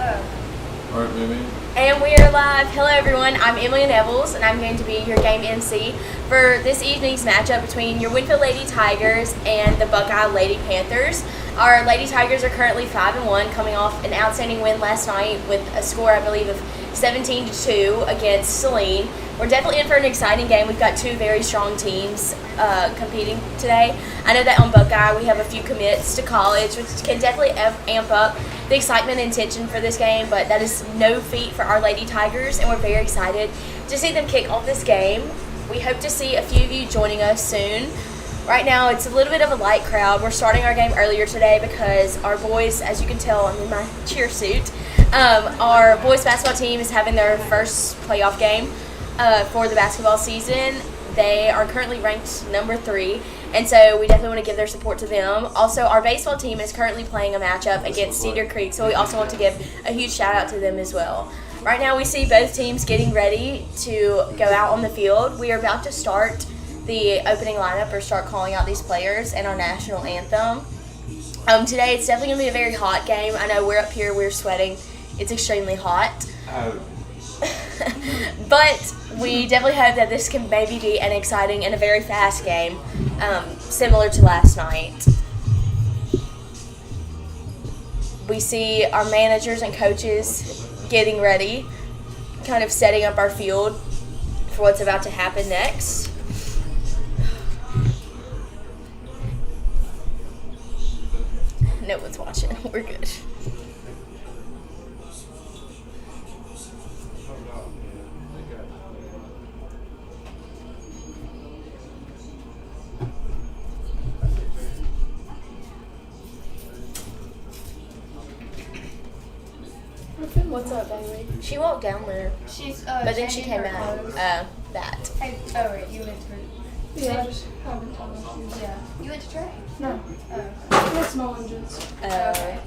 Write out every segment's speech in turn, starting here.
Alright, maybe. And we are live. Hello everyone, I'm Emily Nevels and I'm going to be your game MC for this evening's matchup between your Winnfield Lady Tigers and the Buckeye Lady Panthers. Our Lady Tigers are currently 5-1, coming off an outstanding win last night with a score, I believe, of 17-2 against Saline. We're definitely in for an exciting game. We've got two very strong teams competing today. I know that on Buckeye we have a few commits to college, which can definitely amp up the excitement and tension for this game, but that is no feat for our Lady Tigers, and we're very excited to see them kick off this game. We hope to see a few of you joining us soon. Right now, it's a little bit of a light crowd. We're starting our game earlier today because our boys, as you can tell, I'm in my cheer suit. Our boys basketball team is having their first playoff game for the basketball season. They are currently ranked number 3, and so we definitely want to give their support to them. Also, our baseball team is currently playing a matchup against Cedar Creek, so we also want to give a huge shout out to them as well. Right now, we see both teams getting ready to go out on the field. We are about to start the opening lineup or start calling out these players and our national anthem. Today, it's definitely going to be a very hot game. I know we're up here, we're sweating. It's extremely hot. But we definitely hope that this can maybe be an exciting and a very fast game, similar to last night. We see our managers and coaches getting ready, kind of setting up our field for what's about to happen next. No one's watching. We're good. What's up, baby? She walked down there. She's but then she came out. That. Hey, oh right, you went to. Yeah, I just haven't done it. Yeah. You went to track? No. Oh. That's small engines. Okay.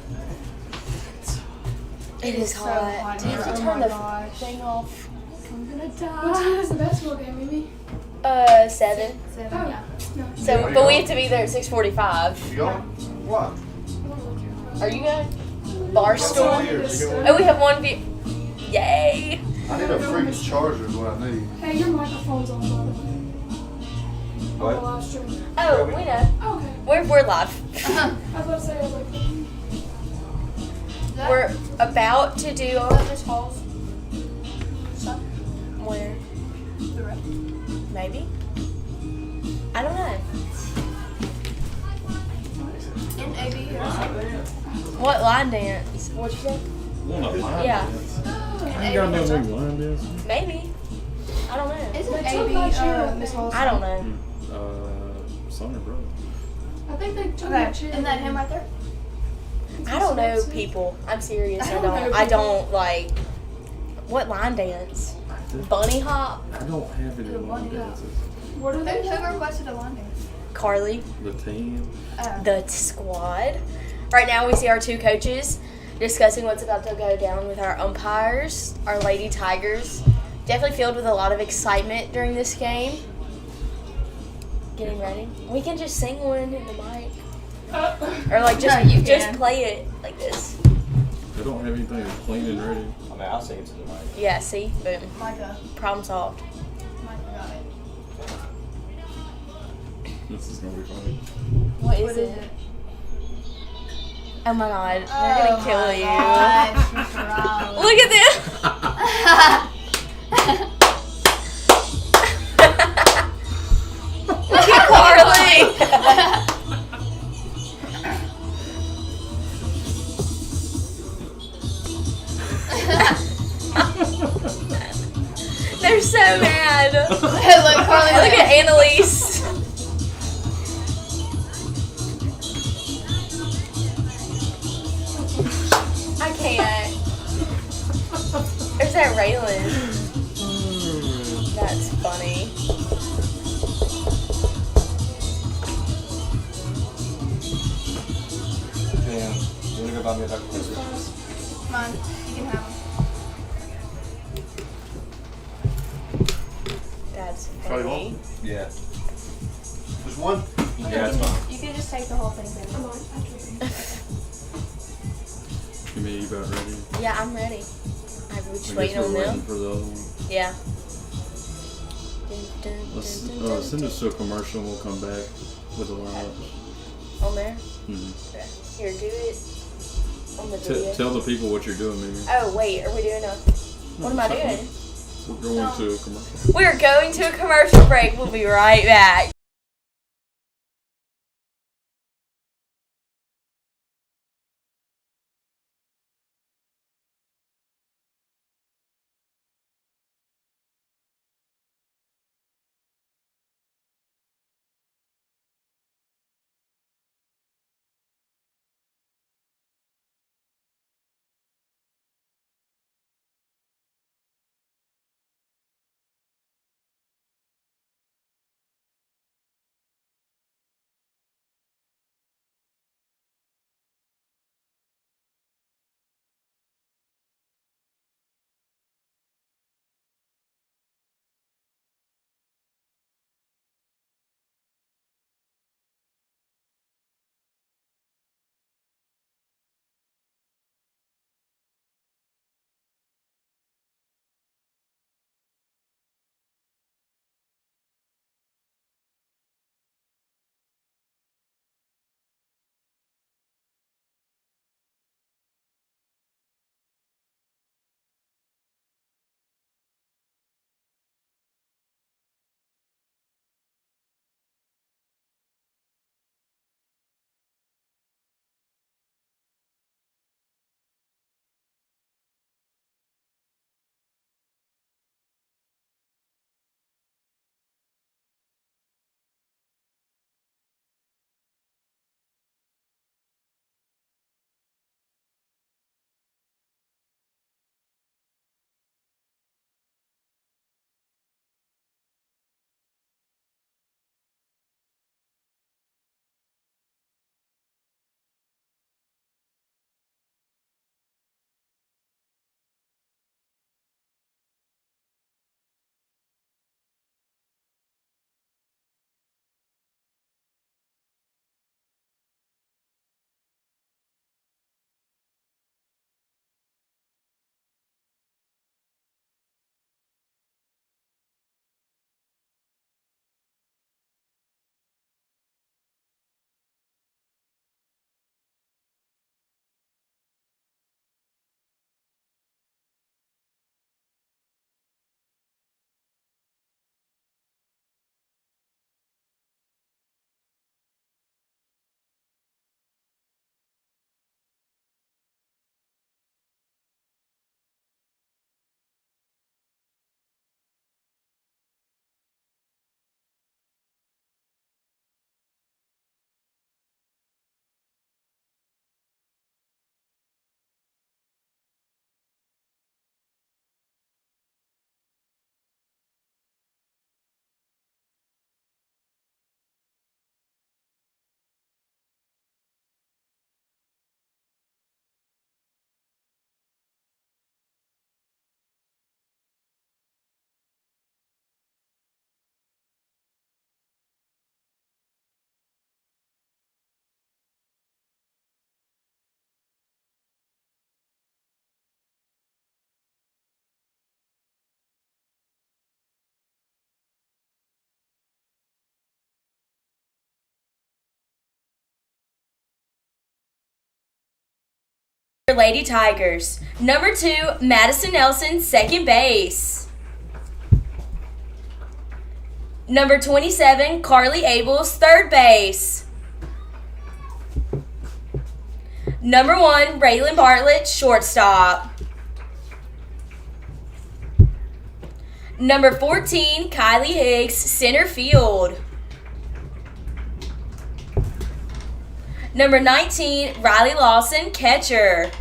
It is so hot. hot. Do you have to Oh turn my the gosh. thing off? I'm gonna What die. time is the basketball game, Amy? 7. Seven, Oh. yeah. No. So, but we have to be there at 6:45. You going? What? Are you going? Barstool. Oh, we have one view. Yay! I need a freaking charger is what I need. Hey, your microphone's on, by the way. On the What? live stream. Oh, we know. Oh, okay. We're live. I was about to say, I was like, We're about to do. Miss Hall's stuff. Where? The rest. Maybe. I don't know. In AB or something. What line dance? What'd you say? Yeah. I ain't got no big line dance. Maybe. I don't know. Isn't They took AB my chair. Miss Hall's? I don't know. Son or brother? I think they took my Okay, chair. isn't that him right there? I don't know people. I'm serious. I I don't don't. know I people. don't like. What line dance? Bunny hop? I don't have any line one, yeah. dances. What are they? Who requested a line dance? Carly? The team. The squad. Right now we see our two coaches discussing what's about to go down with our umpires, our Lady Tigers. Definitely filled with a lot of excitement during this game. Getting ready. We can just sing one in the mic. Or like just, No, you just can. play it like this. I don't have anything that's clean and ready. I mean, I'll sing it to the mic. Yeah, see? Boom. Micah. Problem solved. Micah got it. This is gonna be funny. What is What is it? it? Oh my god, they're gonna kill you. Gosh, Look at this! Look at Carly! They're so mad. Look, Carly. Look at Annalise. I can't. There's that Raylan. That's funny. Yeah. You wanna go buy me a duck blizzard? Come on, you can have them. That's Probably funny. won't. Yeah. Just one? Yeah, it's fine. You can just take the whole thing then. Come on, I can. Can mean, you about ready? Yeah, I'm ready. I'm just I waiting guess on we're them. waiting for the other one. Yeah. Let's send us to a commercial and we'll come back with the lineups. On there? Mm-hmm. Okay. Here, do it on the video. Tell the people what you're doing, Mimi. Oh, wait. Are we doing a... What am I doing? We're going to a commercial. We're going to a commercial break. We'll be right back. Lady Tigers. Number 2, Madison Nelson, second base. Number 27, Carly Abels, third base. Number 1, Raylan Bartlett, shortstop. Number 14, Kylie Higgs, center field. Number 19, Riley Lawson, catcher.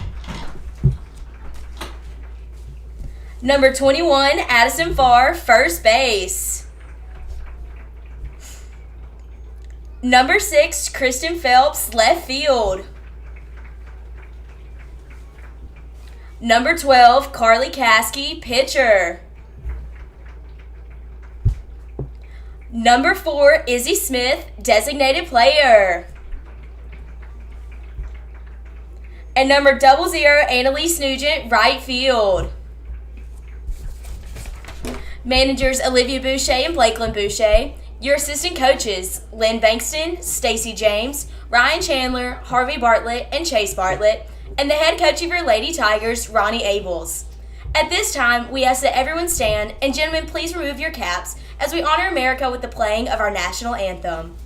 Number 21, Addison Farr, first base. Number 6, Kristen Phelps, left field. Number 12, Carly Caskey, pitcher. Number 4, Izzy Smith, designated player. And number 00, Annalise Nugent, right field. Managers Olivia Boucher and Blakeland Boucher. Your assistant coaches, Lynn Bankston, Stacy James, Ryan Chandler, Harvey Bartlett, and Chase Bartlett. And the head coach of your Lady Tigers, Ronnie Abels. At this time, we ask that everyone stand, and gentlemen, please remove your caps as we honor America with the playing of our national anthem.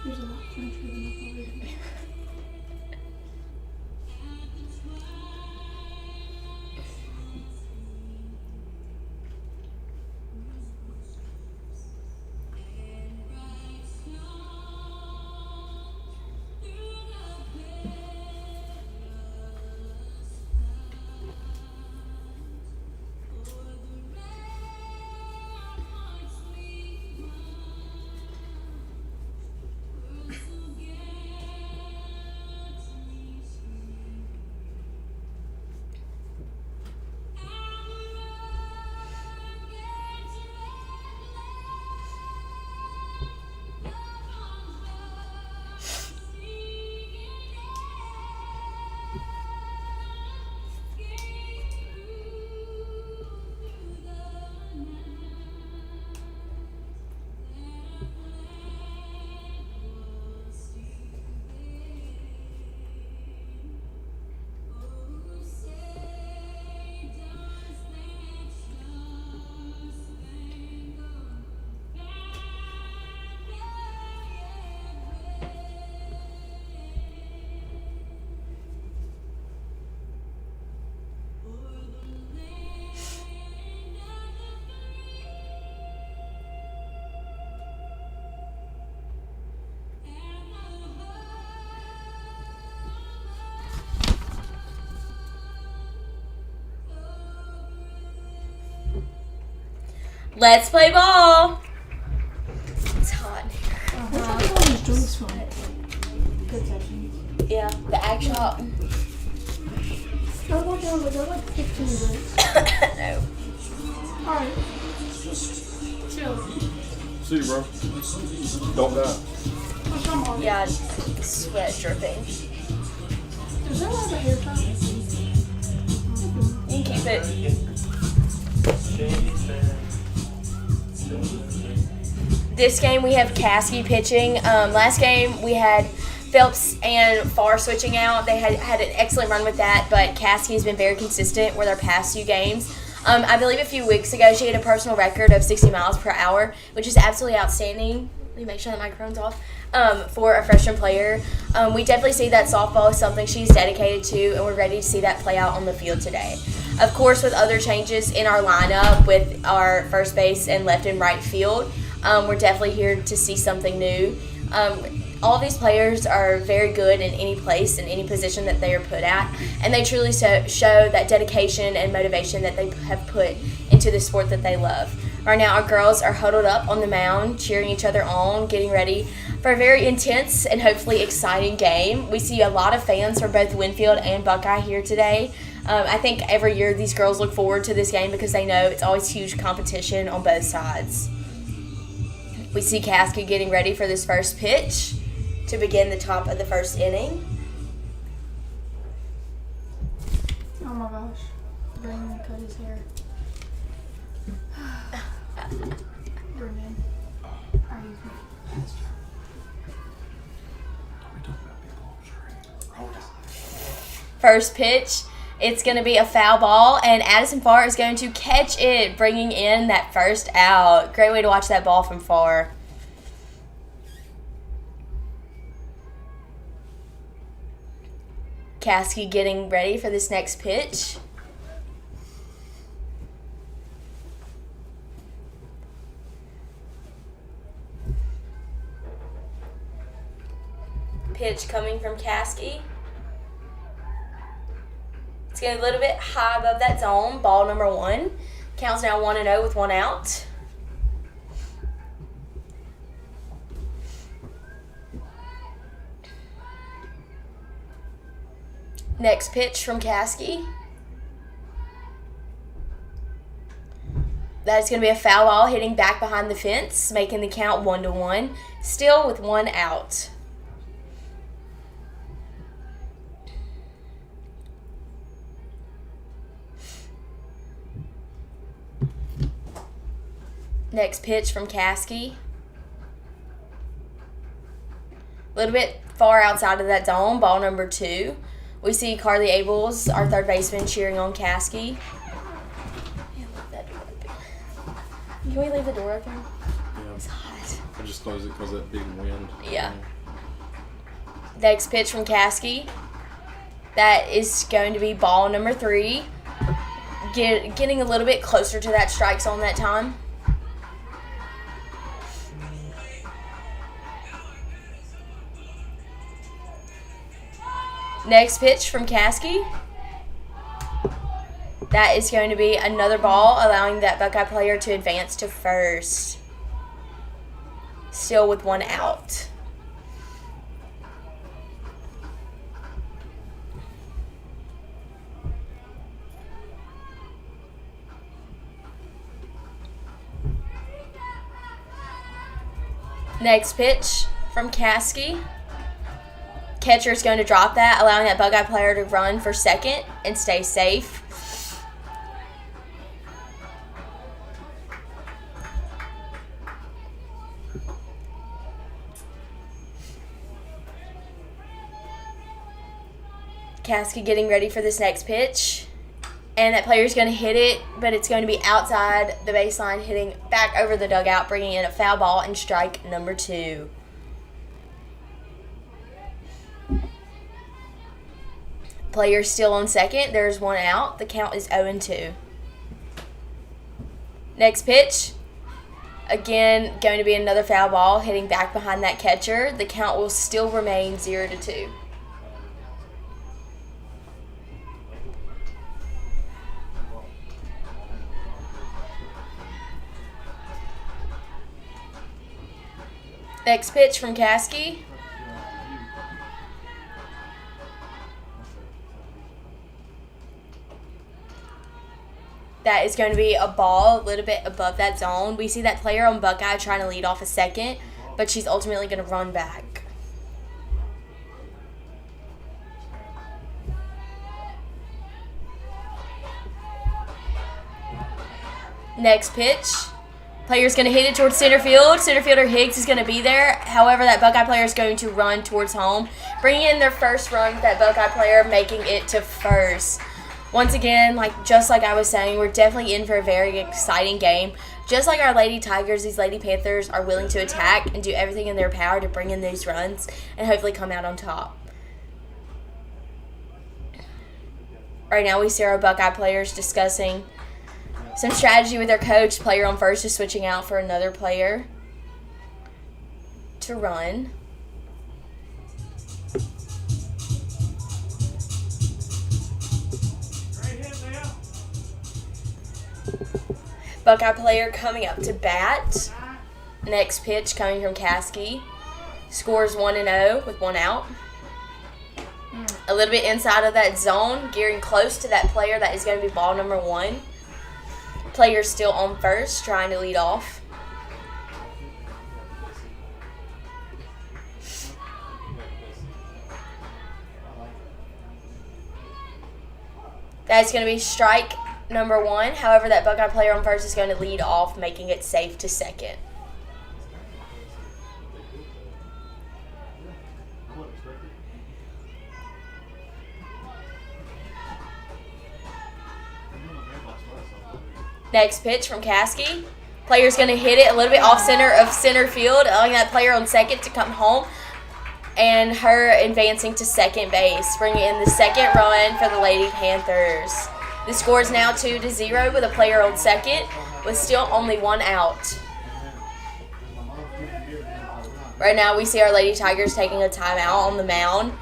There's a lot of French written up already. Let's play ball. It's hot in here. What's up with all these drinks from? Good session. Yeah, the ag shop. I was watching, I was like, they're like 15 drinks. No. Alright. Chill. See you, bro. Don't die. What's wrong, Mark? Yeah, sweat dripping. Is there like a haircut? You can keep it. This game we have Caskey pitching. Last game we had Phelps and Farr switching out. They had an excellent run with that, but Caskey has been very consistent with our past few games. I believe a few weeks ago she had a personal record of 60 miles per hour, which is absolutely outstanding. Let me make sure that microphone's off. For a freshman player. We definitely see that softball is something she's dedicated to, and we're ready to see that play out on the field today. Of course, with other changes in our lineup with our first base and left and right field, we're definitely here to see something new. All these players are very good in any place, in any position that they are put at, and they truly show that dedication and motivation that they have put into the sport that they love. Right now, our girls are huddled up on the mound, cheering each other on, getting ready for a very intense and hopefully exciting game. We see a lot of fans from both Winnfield and Buckeye here today. I think every year these girls look forward to this game because they know it's always huge competition on both sides. We see Caskey getting ready for this first pitch to begin the top of the first inning. Oh my gosh. Brandon cut his hair. Brandon. First pitch, it's going to be a foul ball, and Addison Farr is going to catch it, bringing in that first out. Great way to watch that ball from Farr. Caskey getting ready for this next pitch. Pitch coming from Caskey. It's getting a little bit high above that zone. Ball number 1. Counts now 1-0 with 1 out. Next pitch from Caskey. That is going to be a foul ball hitting back behind the fence, making the count 1-1. Still with 1 out. Next pitch from Caskey. A little bit far outside of that zone, ball number 2. We see Carly Abels, our third baseman, cheering on Caskey. Can we leave the door open? Yeah. It's hot. I just closed it because of that big wind. Yeah. Next pitch from Caskey. That is going to be ball number 3. Getting a little bit closer to that strike zone that time. Next pitch from Caskey. That is going to be another ball, allowing that Buckeye player to advance to first. Still with 1 out. Next pitch from Caskey. Catcher is going to drop that, allowing that Buckeye player to run for second and stay safe. Caskey getting ready for this next pitch. And that player's going to hit it, but it's going to be outside the baseline, hitting back over the dugout, bringing in a foul ball and strike number 2. Player still on second. There's 1 out. The count is 0-2. Next pitch. Again, going to be another foul ball hitting back behind that catcher. The count will still remain 0-2. Next pitch from Caskey. That is going to be a ball a little bit above that zone. We see that player on Buckeye trying to lead off a second, but she's ultimately going to run back. Next pitch. Player's going to hit it towards center field. Center fielder Higgs is going to be there. However, that Buckeye player is going to run towards home, bringing in their first run, that Buckeye player making it to first. Once again, just like I was saying, we're definitely in for a very exciting game. Just like our Lady Tigers, these Lady Panthers are willing to attack and do everything in their power to bring in these runs and hopefully come out on top. Right now we see our Buckeye players discussing some strategy with their coach. Player on first is switching out for another player to run. Buckeye player coming up to bat. Next pitch coming from Caskey. Scores 1-0 with 1 out. A little bit inside of that zone, gearing close to that player. That is going to be ball number 1. Player still on first, trying to lead off. That's going to be strike number 1. However, that Buckeye player on first is going to lead off, making it safe to second. Next pitch from Caskey. Player's going to hit it a little bit off center of center field, allowing that player on second to come home, and her advancing to second base, bringing in the second run for the Lady Panthers. The score is now 2-0 with a player on second, with still only 1 out. Right now we see our Lady Tigers taking a timeout on the mound,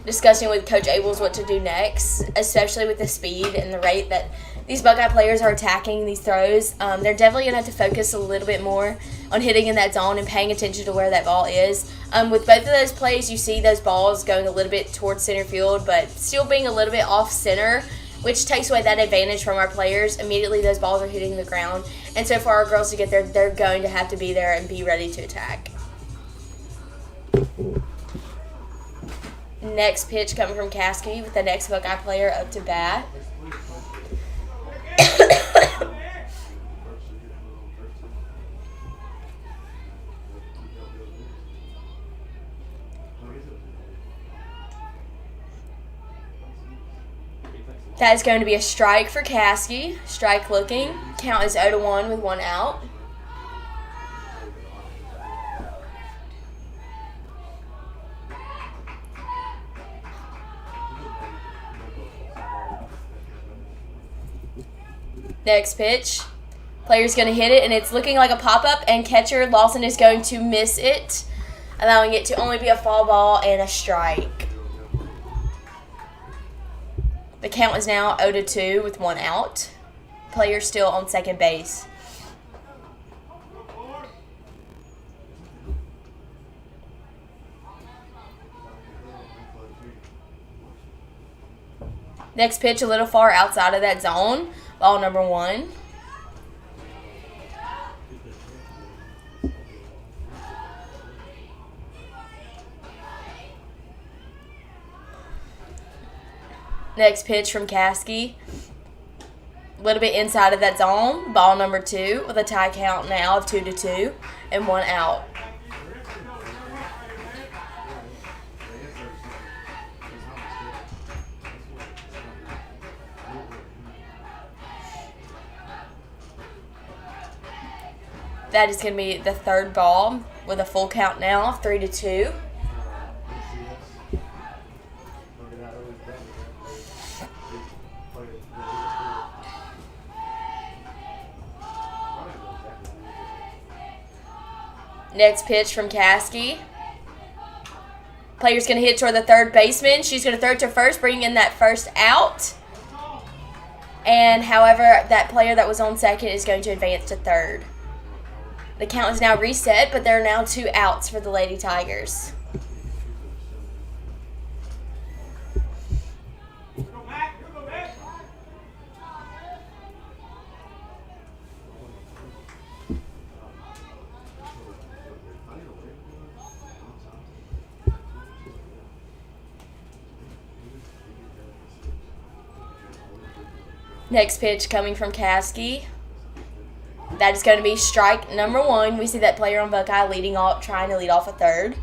discussing with Coach Abels what to do next, especially with the speed and the rate that these Buckeye players are attacking these throws. They're definitely going to have to focus a little bit more on hitting in that zone and paying attention to where that ball is. With both of those plays, you see those balls going a little bit towards center field, but still being a little bit off center, which takes away that advantage from our players. Immediately, those balls are hitting the ground. And so for our girls to get there, they're going to have to be there and be ready to attack. Next pitch coming from Caskey with the next Buckeye player up to bat. That is going to be a strike for Caskey. Strike looking. Count is 0-1 with 1 out. Next pitch. Player's going to hit it, and it's looking like a pop-up, and catcher Lawson is going to miss it, allowing it to only be a foul ball and a strike. The count is now 0-2 with 1 out. Player still on second base. Next pitch a little far outside of that zone. Ball number 1. Next pitch from Caskey. A little bit inside of that zone. Ball number 2 with a tie count now of 2-2 and 1 out. That is going to be the third ball with a full count now of 3-2. Next pitch from Caskey. Player's going to hit toward the third baseman. She's going to throw it to first, bringing in that first out. And however, that player that was on second is going to advance to third. The count is now reset, but there are now 2 outs for the Lady Tigers. Next pitch coming from Caskey. That is going to be strike number 1. We see that player on Buckeye leading off, trying to lead off a third.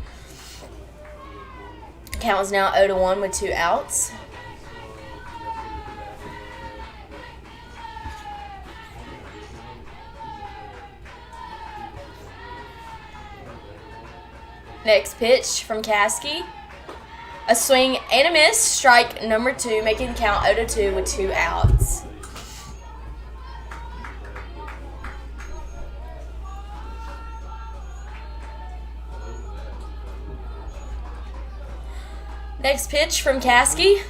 Count is now 0-1 with 2 outs. Next pitch from Caskey. A swing and a miss. Strike number 2, making the count 0-2 with 2 outs. Next pitch from Caskey.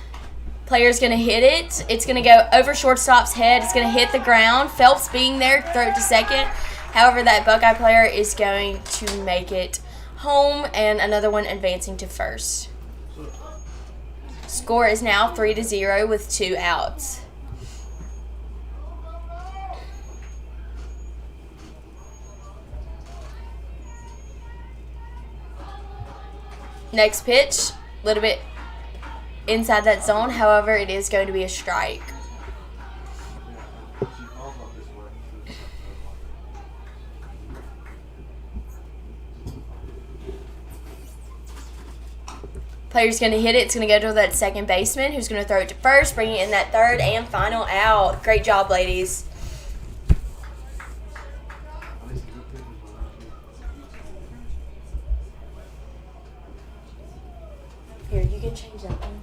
Player's going to hit it. It's going to go over shortstop's head. It's going to hit the ground. Phelps being there, throw it to second. However, that Buckeye player is going to make it home, and another one advancing to first. Score is now 3-0 with 2 outs. Next pitch. A little bit inside that zone. However, it is going to be a strike. Player's going to hit it. It's going to go to that second baseman, who's going to throw it to first, bringing in that third and final out. Great job, ladies. Here, you can change that one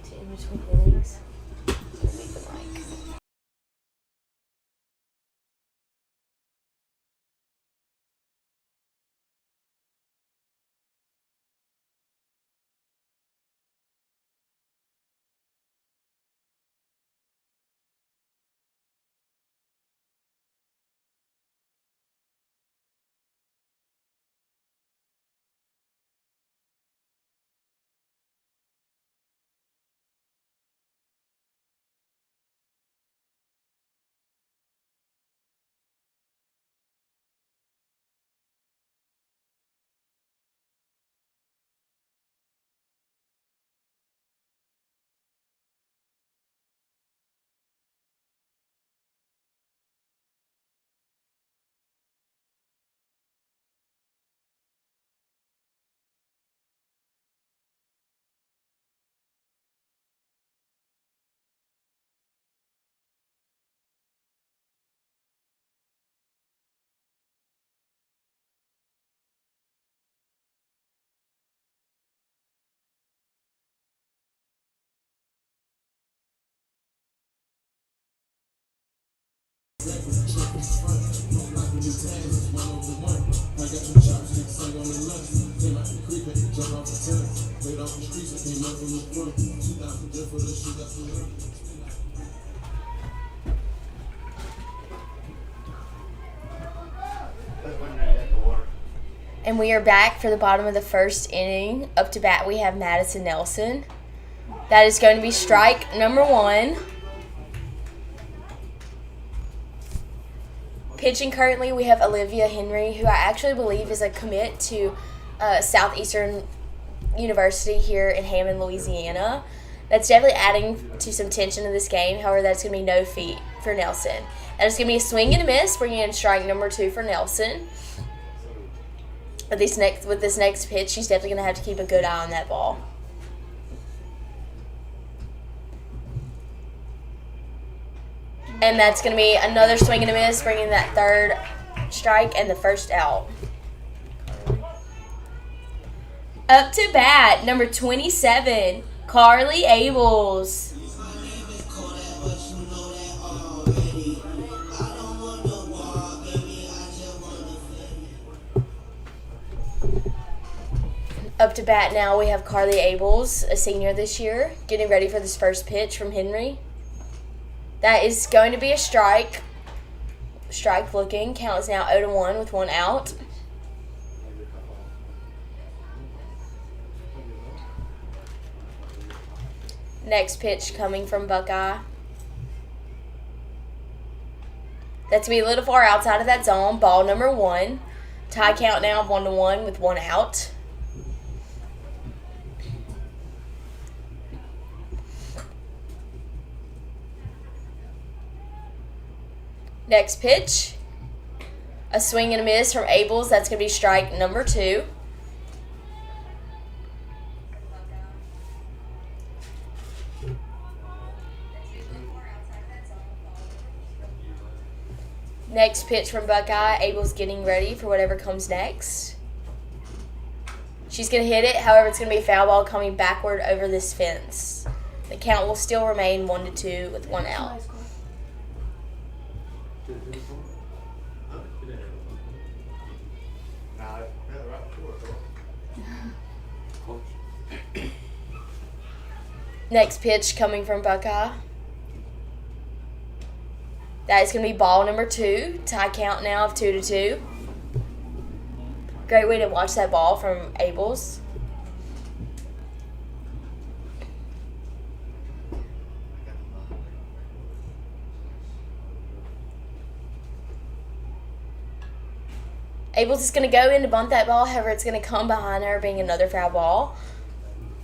to in between innings. And we are back for the bottom of the first inning. Up to bat, we have Madison Nelson. That is going to be strike number 1. Pitching currently, we have Olivia Henry, who I actually believe is a commit to Southeastern University here in Hammond, Louisiana. That's definitely adding to some tension in this game. However, that's going to be no feat for Nelson. That is going to be a swing and a miss, bringing in strike number 2 for Nelson. With this next pitch, she's definitely going to have to keep a good eye on that ball. And that's going to be another swing and a miss, bringing that third strike and the first out. Up to bat, number 27, Carly Abels. Up to bat now, we have Carly Abels, a senior this year, getting ready for this first pitch from Henry. That is going to be a strike. Strike looking. Count is now 0-1 with 1 out. Next pitch coming from Buckeye. That's going to be a little far outside of that zone. Ball number 1. Tie count now of 1-1 with 1 out. Next pitch, a swing and a miss from Abels. That's going to be strike number 2. Next pitch from Buckeye. Abels getting ready for whatever comes next. She's going to hit it. However, it's going to be a foul ball coming backward over this fence. The count will still remain 1-2 with 1 out. Next pitch coming from Buckeye. That is going to be ball number 2. Tie count now of 2-2. Great way to watch that ball from Abels. Abels is going to go in to bunt that ball. However, it's going to come behind her, being another foul ball,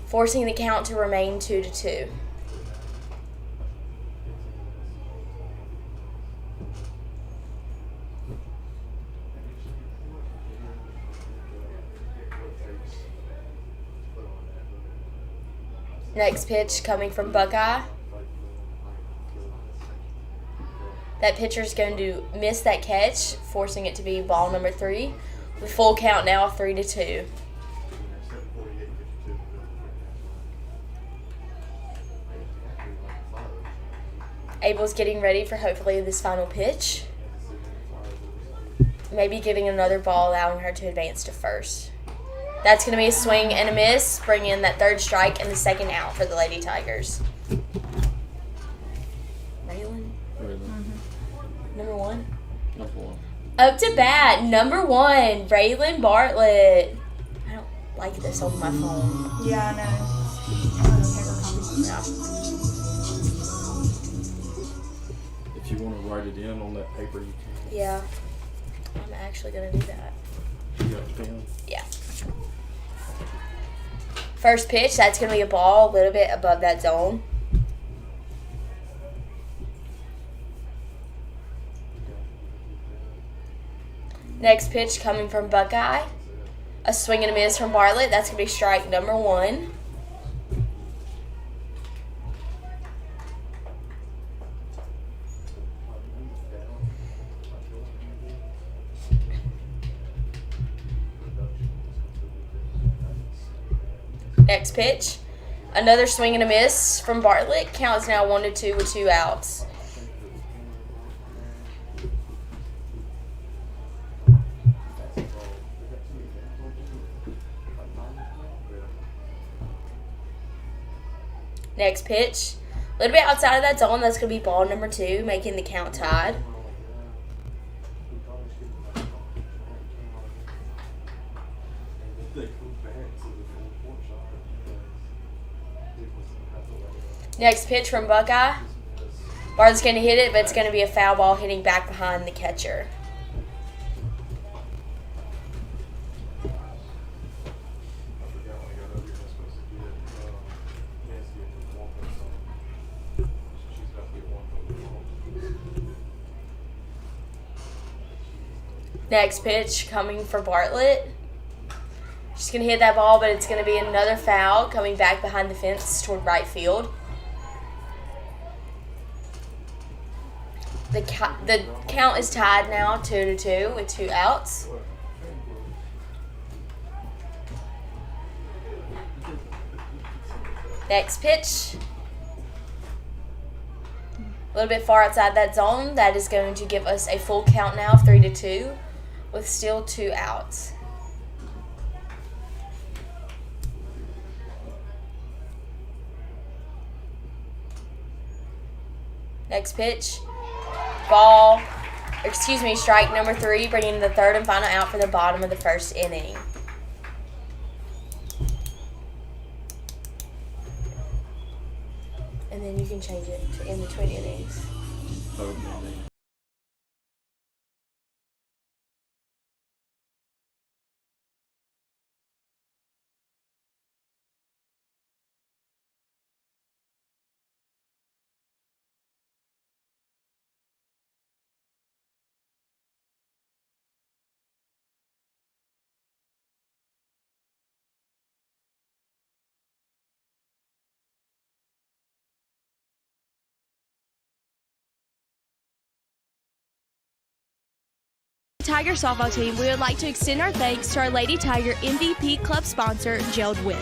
forcing the count to remain 2-2. Next pitch coming from Buckeye. That pitcher is going to miss that catch, forcing it to be ball number 3. With full count now of 3-2. Abel's getting ready for hopefully this final pitch. Maybe giving another ball, allowing her to advance to first. That's going to be a swing and a miss, bringing in that third strike and the second out for the Lady Tigers. Raylan? Number 1? Number 1. Up to bat, number 1, Raylan Bartlett. I don't like this on my phone. Yeah, I know. Yeah. If you want to write it in on that paper, you can. Yeah. I'm actually going to do that. You got the pen? Yeah. First pitch, that's going to be a ball a little bit above that zone. Next pitch coming from Buckeye. A swing and a miss from Bartlett. That's going to be strike number 1. Next pitch, another swing and a miss from Bartlett. Count is now 1-2 with 2 outs. Next pitch. A little bit outside of that zone. That's going to be ball number 2, making the count tied. Next pitch from Buckeye. Bartlett's going to hit it, but it's going to be a foul ball hitting back behind the catcher. Next pitch coming for Bartlett. She's going to hit that ball, but it's going to be another foul coming back behind the fence toward right field. The count is tied now 2-2 with 2 outs. Next pitch. A little bit far outside that zone. That is going to give us a full count now of 3-2 with still 2 outs. Next pitch. Strike number 3, bringing the third and final out for the bottom of the first inning. And then you can change it to in between innings. Okay. Tiger softball team, we would like to extend our thanks to our Lady Tiger MVP club sponsor, Gerald Wynn.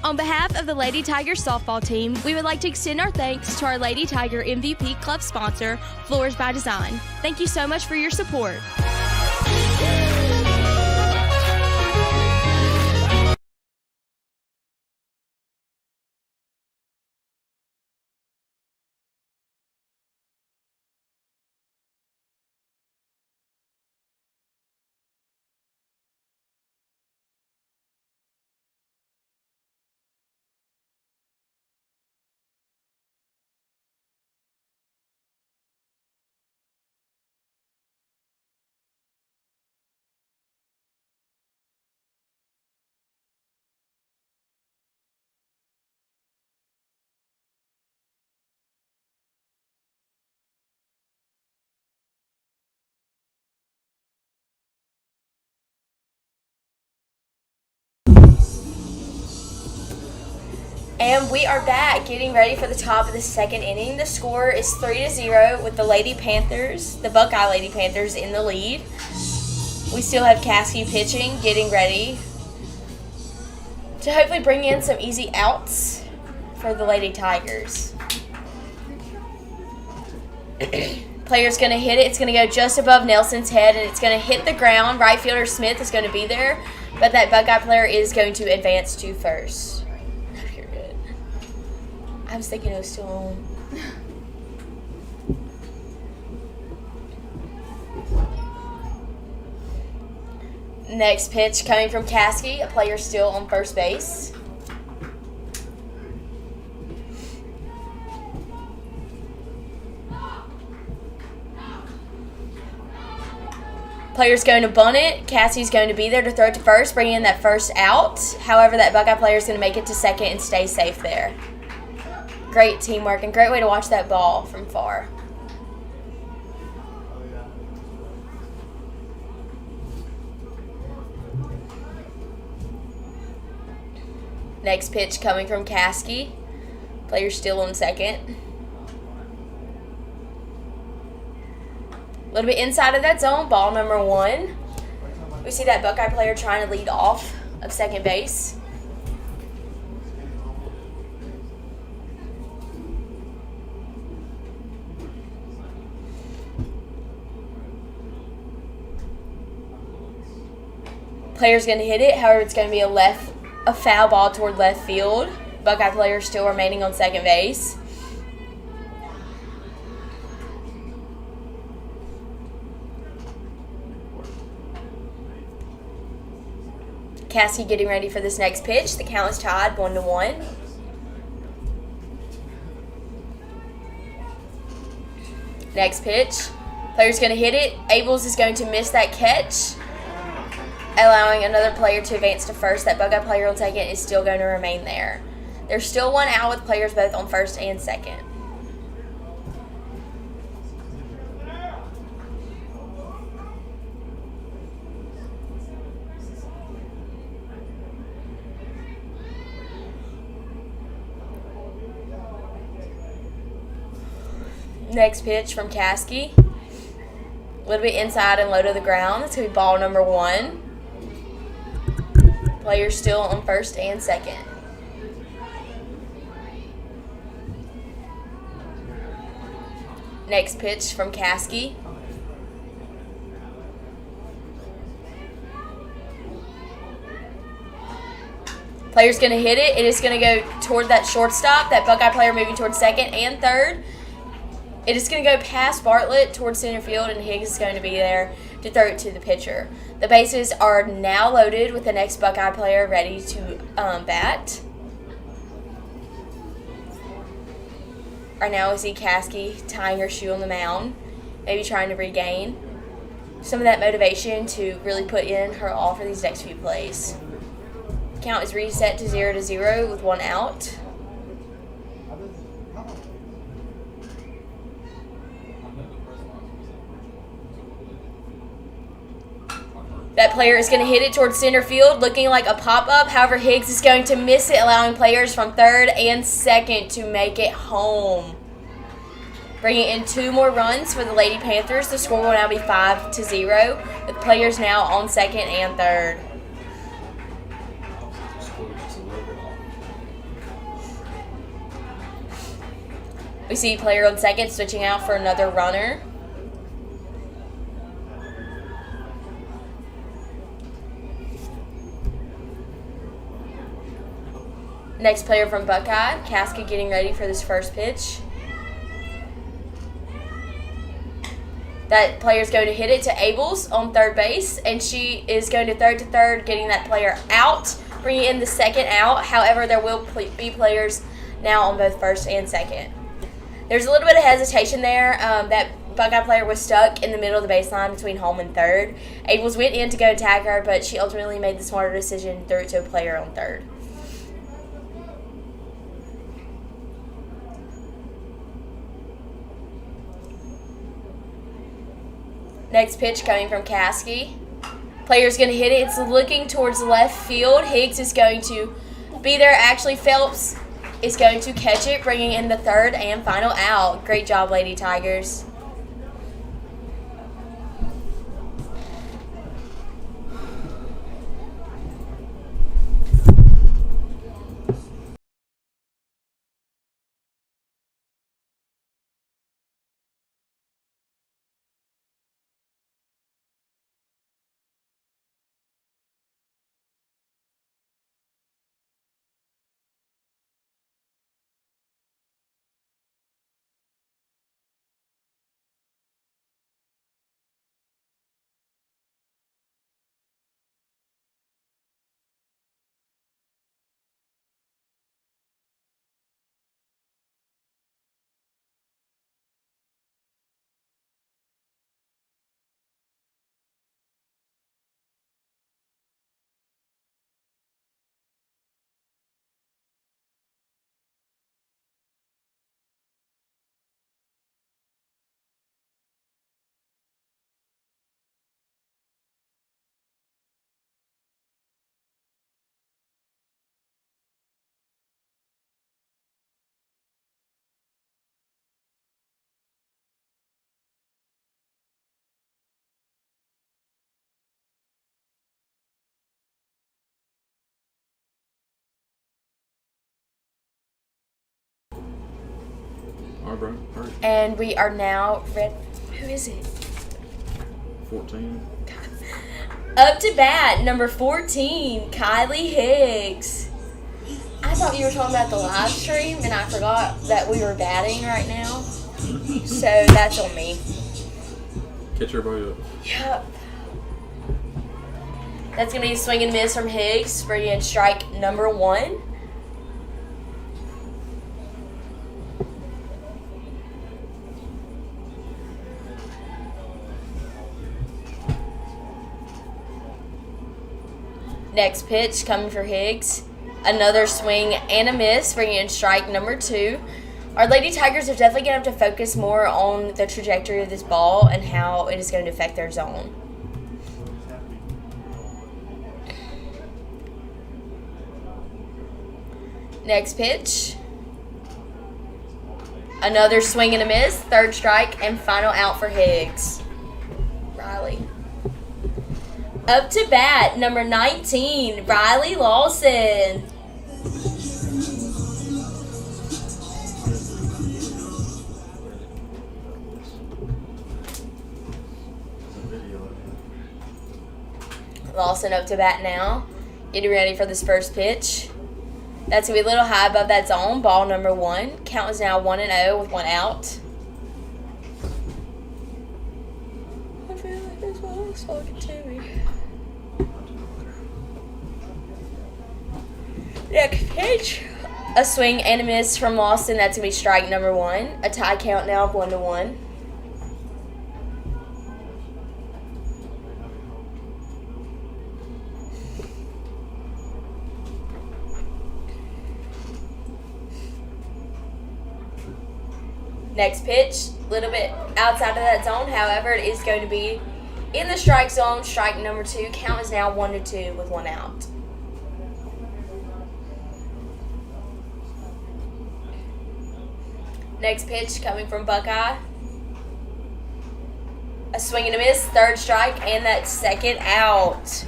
On behalf of the Lady Tiger softball team, we would like to extend our thanks to our Lady Tiger MVP club sponsor, Floors by Design. Thank you so much for your support. And we are back, getting ready for the top of the second inning. The score is 3-0 with the Buckeye Lady Panthers in the lead. We still have Caskey pitching, getting ready to hopefully bring in some easy outs for the Lady Tigers. Player's going to hit it. It's going to go just above Nelson's head, and it's going to hit the ground. Right fielder Smith is going to be there, but that Buckeye player is going to advance to first. You're good. I was thinking it was still on. Next pitch coming from Caskey, a player still on first base. Player's going to bunt it. Caskey's going to be there to throw it to first, bringing in that first out. However, that Buckeye player is going to make it to second and stay safe there. Great teamwork and great way to watch that ball from far. Next pitch coming from Caskey. Player still on second. A little bit inside of that zone, ball number 1. We see that Buckeye player trying to lead off of second base. Player's going to hit it. However, it's going to be a foul ball toward left field. Buckeye player still remaining on second base. Caskey getting ready for this next pitch. The count is tied 1-1. Next pitch. Player's going to hit it. Abels is going to miss that catch, allowing another player to advance to first. That Buckeye player on second is still going to remain there. There's still one out with players both on first and second. Next pitch from Caskey. A little bit inside and low to the ground. It's going to be ball number 1. Players still on first and second. Next pitch from Caskey. Player's going to hit it. It is going to go toward that shortstop. That Buckeye player moving towards second and third. It is going to go past Bartlett towards center field, and Higgs is going to be there to throw it to the pitcher. The bases are now loaded with the next Buckeye player ready to bat. Right now we see Caskey tying her shoe on the mound, maybe trying to regain some of that motivation to really put in her all for these next few plays. Count is reset to 0-0 with 1 out. That player is going to hit it towards center field, looking like a pop-up. However, Higgs is going to miss it, allowing players from third and second to make it home. Bringing in 2 more runs for the Lady Panthers. The score will now be 5-0, with players now on second and third. We see player on second switching out for another runner. Next player from Buckeye, Caskey getting ready for this first pitch. That player is going to hit it to Abels on third base, and she is going to throw to third, getting that player out, bringing in the second out. However, there will be players now on both first and second. There's a little bit of hesitation there. That Buckeye player was stuck in the middle of the baseline between home and third. Abels went in to go tag her, but she ultimately made the smarter decision and threw it to a player on third. Next pitch coming from Caskey. Player's going to hit it. It's looking towards left field. Higgs is going to be there. Actually, Phelps is going to catch it, bringing in the third and final out. Great job, Lady Tigers. All right, bro. Hurry. And we are now ready. Who is it? 14. Up to bat, number 14, Kylie Higgs. I thought you were talking about the live stream, and I forgot that we were batting right now. So that's on me. Catch everybody up. Yep. That's going to be a swing and miss from Higgs, bringing in strike number 1. Next pitch coming for Higgs. Another swing and a miss, bringing in strike number 2. Our Lady Tigers are definitely going to have to focus more on the trajectory of this ball and how it is going to affect their zone. Next pitch. Another swing and a miss, third strike, and final out for Higgs. Riley. Up to bat, number 19, Riley Lawson. Lawson up to bat now, getting ready for this first pitch. That's going to be a little high above that zone. Ball number 1. Count is now 1-0 with 1 out. I feel like this one's talking to me. Next pitch. A swing and a miss from Lawson. That's going to be strike number 1. A tie count now of 1-1. Next pitch, a little bit outside of that zone. However, it is going to be in the strike zone. Strike number 2. Count is now 1-2 with 1 out. Next pitch coming from Buckeye. A swing and a miss, third strike, and that second out.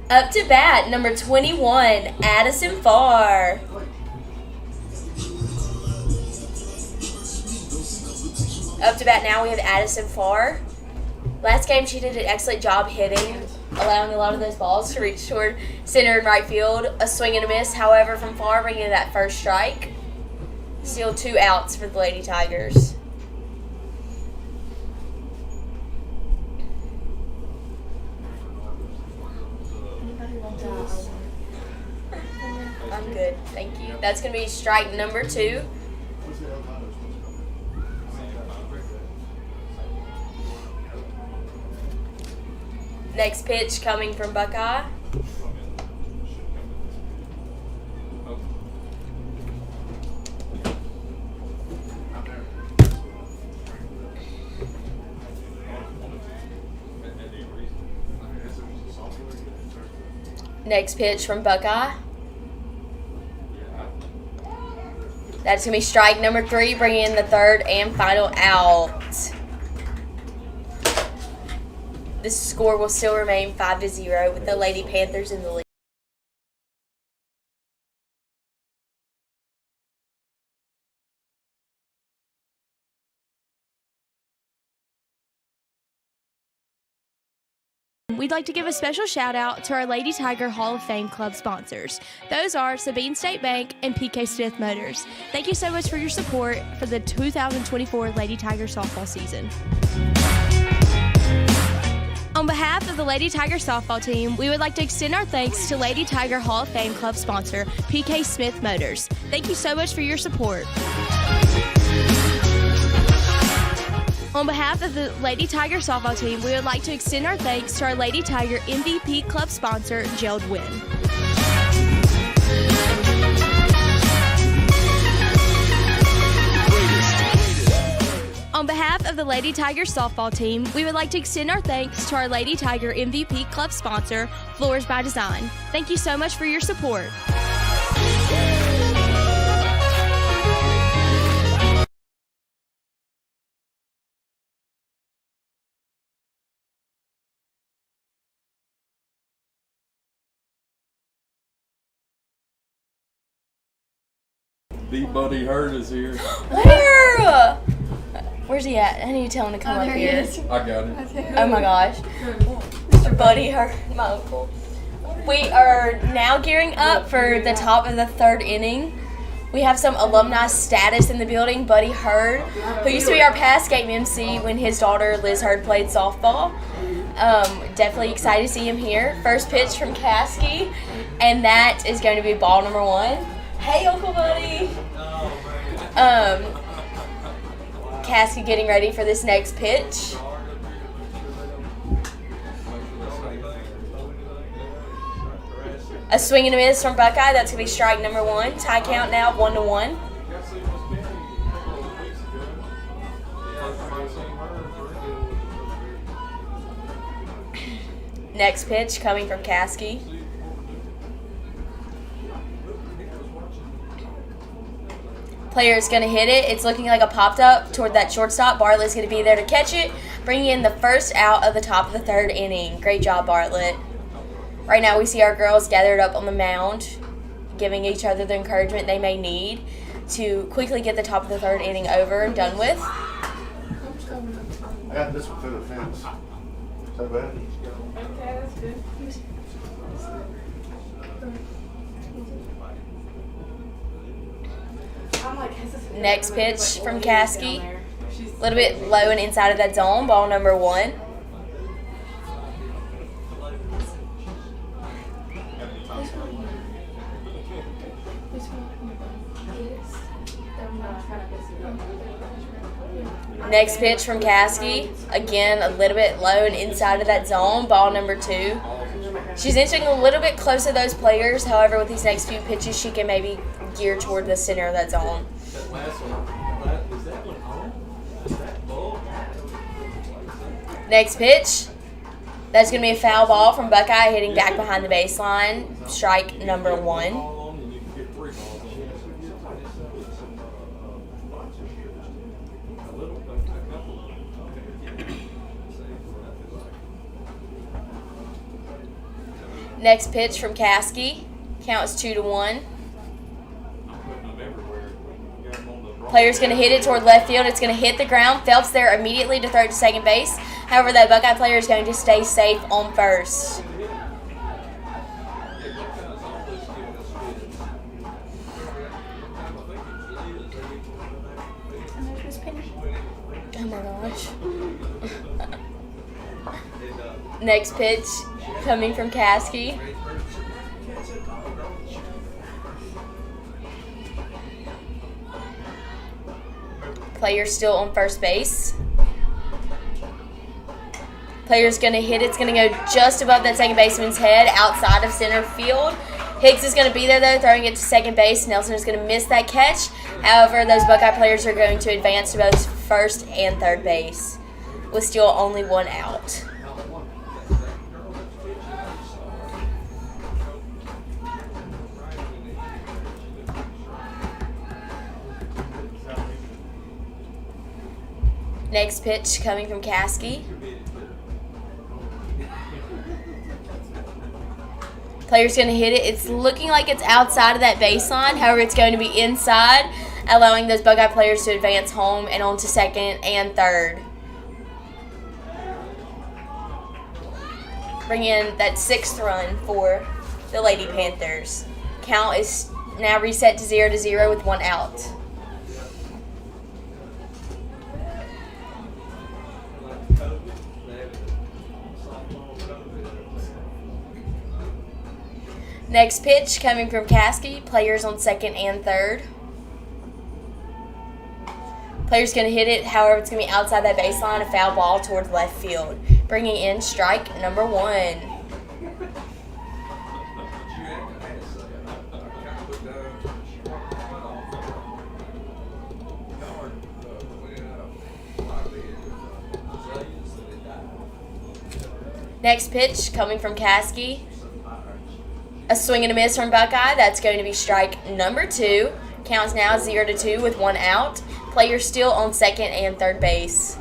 Up to bat, number 21, Addison Farr. Up to bat now, we have Addison Farr. Last game, she did an excellent job hitting, allowing a lot of those balls to reach toward center and right field. A swing and a miss, however, from Farr, bringing in that first strike. Still 2 outs for the Lady Tigers. I'm good, thank you. That's going to be strike number 2. Next pitch coming from Buckeye. Next pitch from Buckeye. That's going to be strike number 3, bringing in the third and final out. This score will still remain 5-0 with the Lady Panthers in the lead. We'd like to give a special shout out to our Lady Tiger Hall of Fame Club sponsors. Those are Sabine State Bank and PK Smith Motors. Thank you so much for your support for the 2024 Lady Tiger softball season. On behalf of the Lady Tiger softball team, we would like to extend our thanks to Lady Tiger Hall of Fame Club sponsor, PK Smith Motors. Thank you so much for your support. On behalf of the Lady Tiger softball team, we would like to extend our thanks to our Lady Tiger MVP Club sponsor, Gerald Wynn. On behalf of the Lady Tiger softball team, we would like to extend our thanks to our Lady Tiger MVP Club sponsor, Floors by Design. Thank you so much for your support. Big Buddy Hurt is here. Where? Where's he at? I need to tell him to come up there he here. is. I got it. Oh my gosh. Buddy, her, my uncle. We are now gearing up for the top of the third inning. We have some alumni status in the building. Buddy Hurd, who used to be our past game MC when his daughter Liz Hurd played softball. Definitely excited to see him here. First pitch from Caskey, and that is going to be ball number 1. Hey, Uncle Buddy. Caskey getting ready for this next pitch. A swing and a miss from Buckeye. That's going to be strike number 1. Tie count now 1-1. Next pitch coming from Caskey. Player is going to hit it. It's looking like a popped up toward that shortstop. Bartlett's going to be there to catch it, bringing in the first out of the top of the third inning. Great job, Bartlett. Right now we see our girls gathered up on the mound, giving each other the encouragement they may need to quickly get the top of the third inning over and done with. I got this one through the fence. Is that bad? Okay, that's good. Next pitch from Caskey. A little bit low and inside of that zone. Ball number 1. Next pitch from Caskey. Again, a little bit low and inside of that zone. Ball number 2. She's inching a little bit close to those players. However, with these next few pitches, she can maybe gear toward the center of that zone. Next pitch. That's going to be a foul ball from Buckeye hitting back behind the baseline. Strike number 1. Next pitch from Caskey. Count is 2-1. Player's going to hit it toward left field. It's going to hit the ground. Phelps there immediately to throw to second base. However, that Buckeye player is going to stay safe on first. Oh my gosh. Next pitch coming from Caskey. Player still on first base. Player's going to hit it. It's going to go just above that second baseman's head outside of center field. Higgs is going to be there, though, throwing it to second base. Nelson is going to miss that catch. However, those Buckeye players are going to advance to both first and third base with still only 1 out. Next pitch coming from Caskey. Player's going to hit it. It's looking like it's outside of that baseline. However, it's going to be inside, allowing those Buckeye players to advance home and on to second and third. Bring in that 6th run for the Lady Panthers. Count is now reset to 0-0 with 1 out. Next pitch coming from Caskey. Players on second and third. Player's going to hit it. However, it's going to be outside that baseline. A foul ball towards left field. Bringing in strike number 1. Next pitch coming from Caskey. A swing and a miss from Buckeye. That's going to be strike number 2. Counts now 0-2 with 1 out. Player still on second and third base.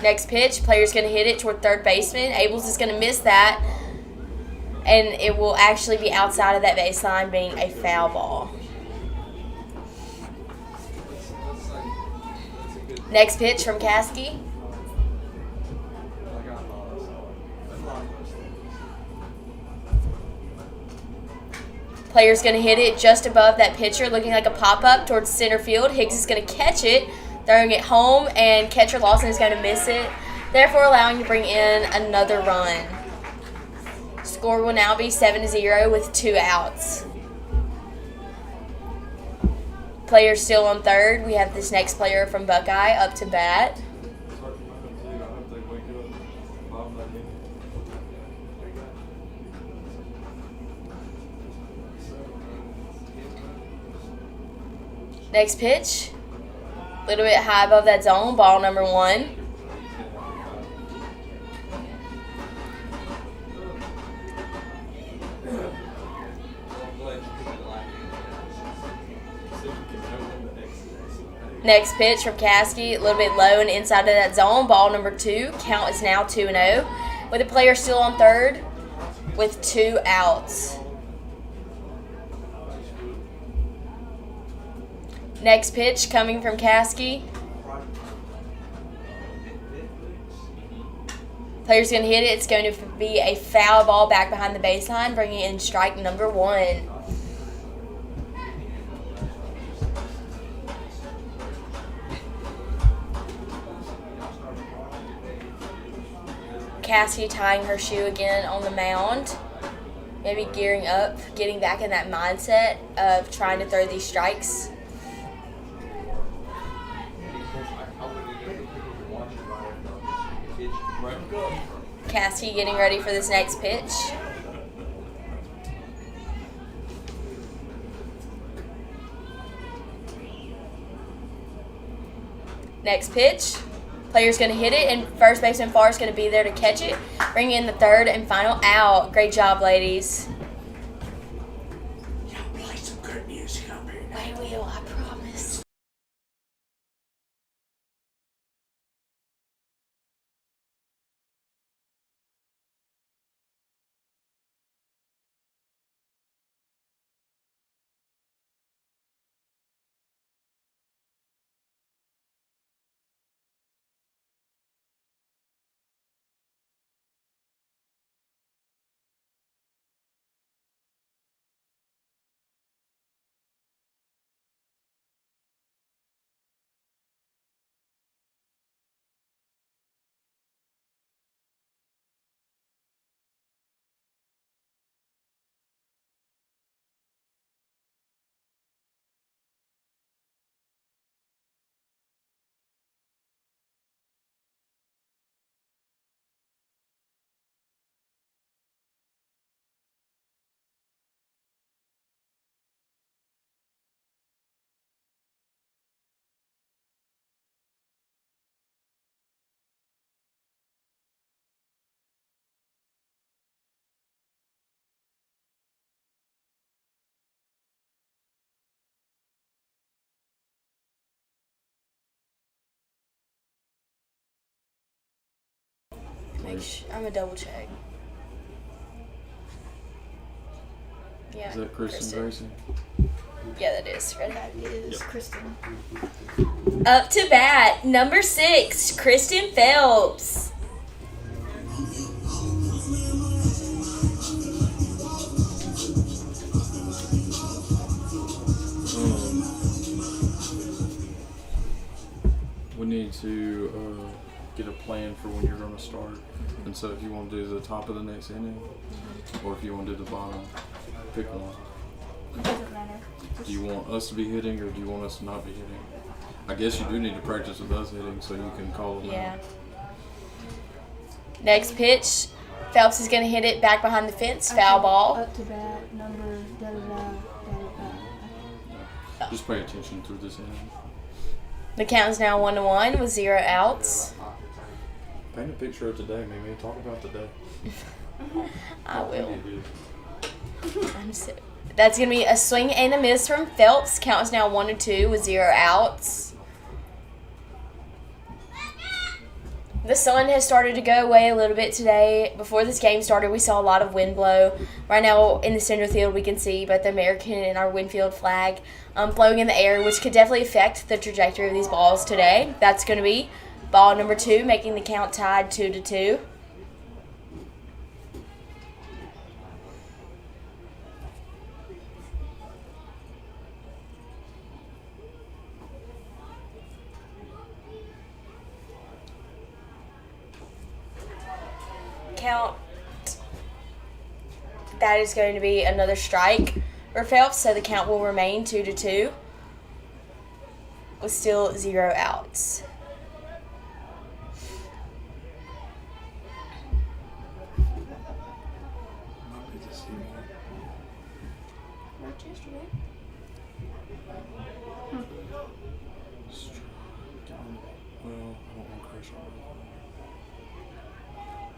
Next pitch, player's going to hit it toward third baseman. Abels is going to miss that. and it will actually be outside of that baseline, being a foul ball. Next pitch from Caskey. Player's going to hit it just above that pitcher, looking like a pop-up towards center field. Higgs is going to catch it, throwing it home, and catcher Lawson is going to miss it, therefore allowing to bring in another run. Score will now be 7-0 with 2 outs. Player still on third. We have this next player from Buckeye up to bat. Next pitch, a little bit high above that zone, ball number 1. Next pitch from Caskey, a little bit low and inside of that zone, ball number 2. Count is now 2-0, with the player still on third with 2 outs. Next pitch coming from Caskey. Player's going to hit it. It's going to be a foul ball back behind the baseline, bringing in strike number 1. Caskey tying her shoe again on the mound. Maybe gearing up, getting back in that mindset of trying to throw these strikes. Caskey getting ready for this next pitch. Next pitch. Player's going to hit it, and first baseman Farr is going to be there to catch it, bring in the third and final out. Great job, ladies. Play some good music up here. I will, I promise. I'm gonna double check. Yeah. Is that Kristen Gracie? Yeah, that is. Right. That is Kristen. Up to bat, number 6, Kristen Phelps. We need to get a plan for when you're going to start. And so if you want to do the top of the next inning, or if you want to do the bottom, pick one. It doesn't matter. Do you want us to be hitting, or do you want us to not be hitting? I guess you do need to practice with us hitting so you can call them Yeah. out. Next pitch, Phelps is going to hit it back behind the fence, foul ball. Up to bat, number Just pay attention through this inning. The count is now 1-1 with 0 outs. Paint a picture of today, Mimi. Talk about today. I will. That's going to be a swing and a miss from Phelps. Count is now 1-2 with 0 outs. The sun has started to go away a little bit today. Before this game started, we saw a lot of wind blow. Right now in the center field, we can see both the American and our Winnfield flag blowing in the air, which could definitely affect the trajectory of these balls today. That's going to be ball number 2, making the count tied 2-2. Count. That is going to be another strike for Phelps, so the count will remain 2-2 with still 0 outs.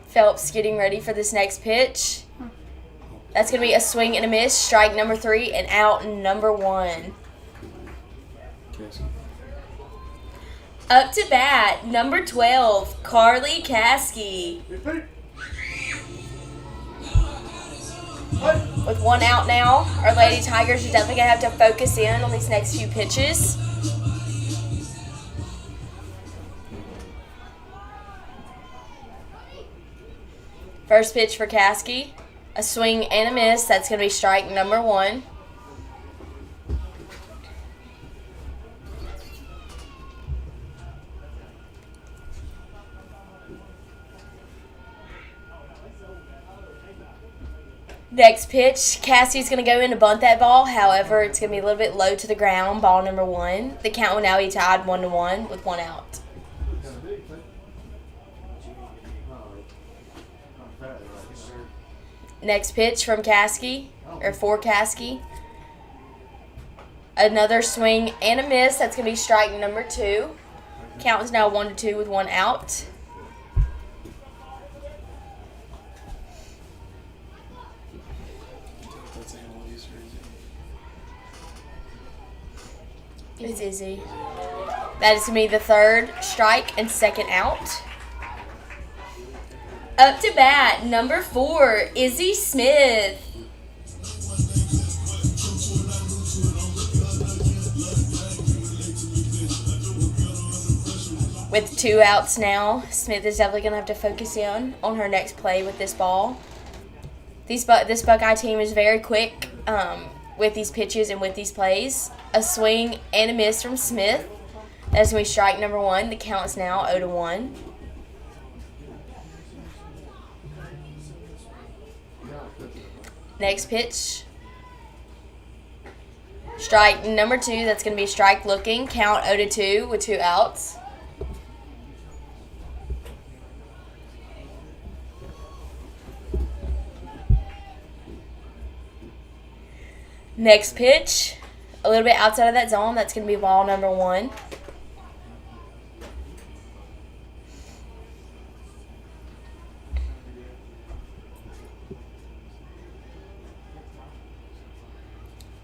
Phelps getting ready for this next pitch. That's going to be a swing and a miss, strike number 3, and out number 1. Up to bat, number 12, Carly Caskey. With 1 out now, our Lady Tigers are definitely going to have to focus in on these next few pitches. First pitch for Caskey, a swing and a miss. That's going to be strike number 1. Next pitch, Caskey's going to go in to bunt that ball. However, it's going to be a little bit low to the ground, ball number 1. The count will now be tied 1-1 with 1 out. Next pitch from Caskey, or for Caskey. Another swing and a miss. That's going to be strike number 2. Count is now 1-2 with 1 out. It's Izzy. That is going to be the 3rd strike and 2nd out. Up to bat, number 4, Izzy Smith. With 2 outs now, Smith is definitely going to have to focus in on her next play with this ball. This Buckeye team is very quick with these pitches and with these plays. A swing and a miss from Smith. That's going to be strike number 1. The count is now 0-1. Next pitch. Strike number 2. That's going to be strike looking. Count 0-2 with 2 outs. Next pitch. A little bit outside of that zone. That's going to be ball number 1.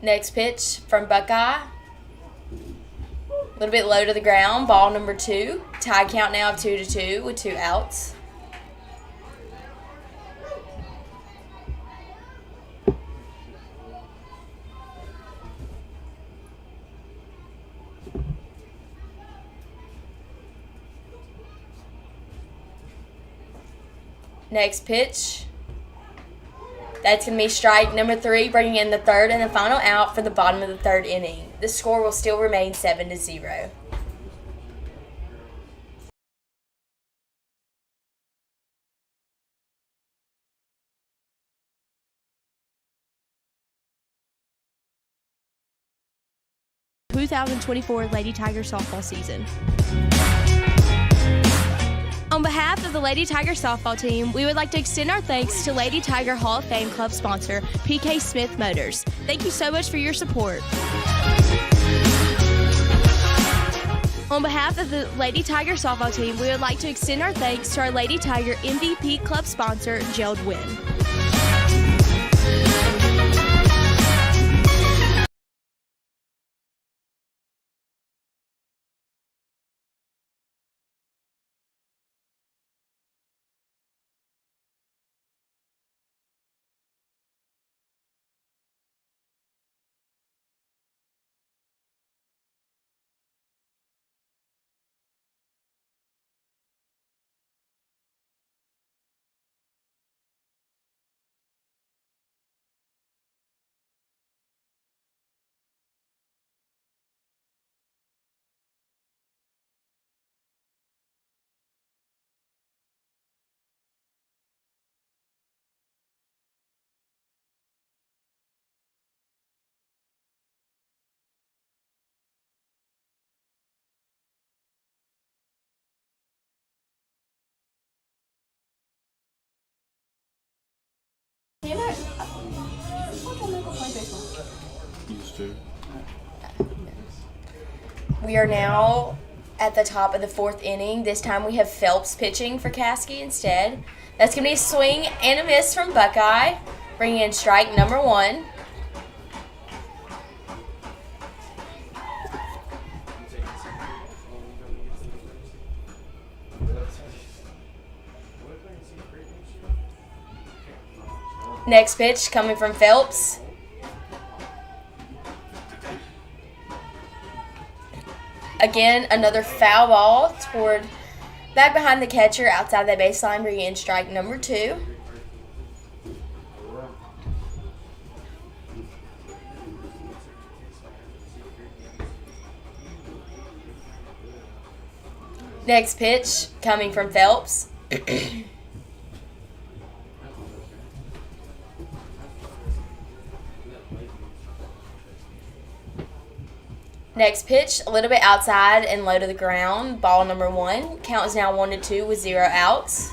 Next pitch from Buckeye. A little bit low to the ground. Ball number 2. Tie count now of 2-2 with 2 outs. Next pitch. That's going to be strike number 3, bringing in the 3rd and the final out for the bottom of the 3rd inning. The score will still remain 7-0. The 2024 Lady Tiger softball season. On behalf of the Lady Tiger softball team, we would like to extend our thanks to Lady Tiger Hall of Fame Club sponsor, PK Smith Motors. Thank you so much for your support. On behalf of the Lady Tiger softball team, we would like to extend our thanks to our Lady Tiger MVP Club sponsor, Gerald Wynn. Damn it. I thought y'all never played baseball. Used to. We are now at the top of the 4th inning. This time we have Phelps pitching for Caskey instead. That's going to be a swing and a miss from Buckeye, bringing in strike number 1. Next pitch coming from Phelps. Again, another foul ball toward back behind the catcher outside that baseline, bringing in strike number 2. Next pitch coming from Phelps. Next pitch, a little bit outside and low to the ground. Ball number 1. Count is now 1-2 with 0 outs.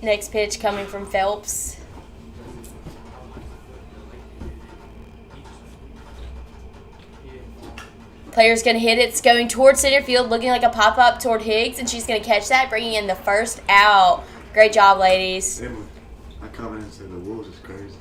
Next pitch coming from Phelps. Player's going to hit it. It's going towards center field, looking like a pop-up toward Higgs, and she's going to catch that, bringing in the first out. Great job, ladies. Emily, I come in and say the rules is crazy.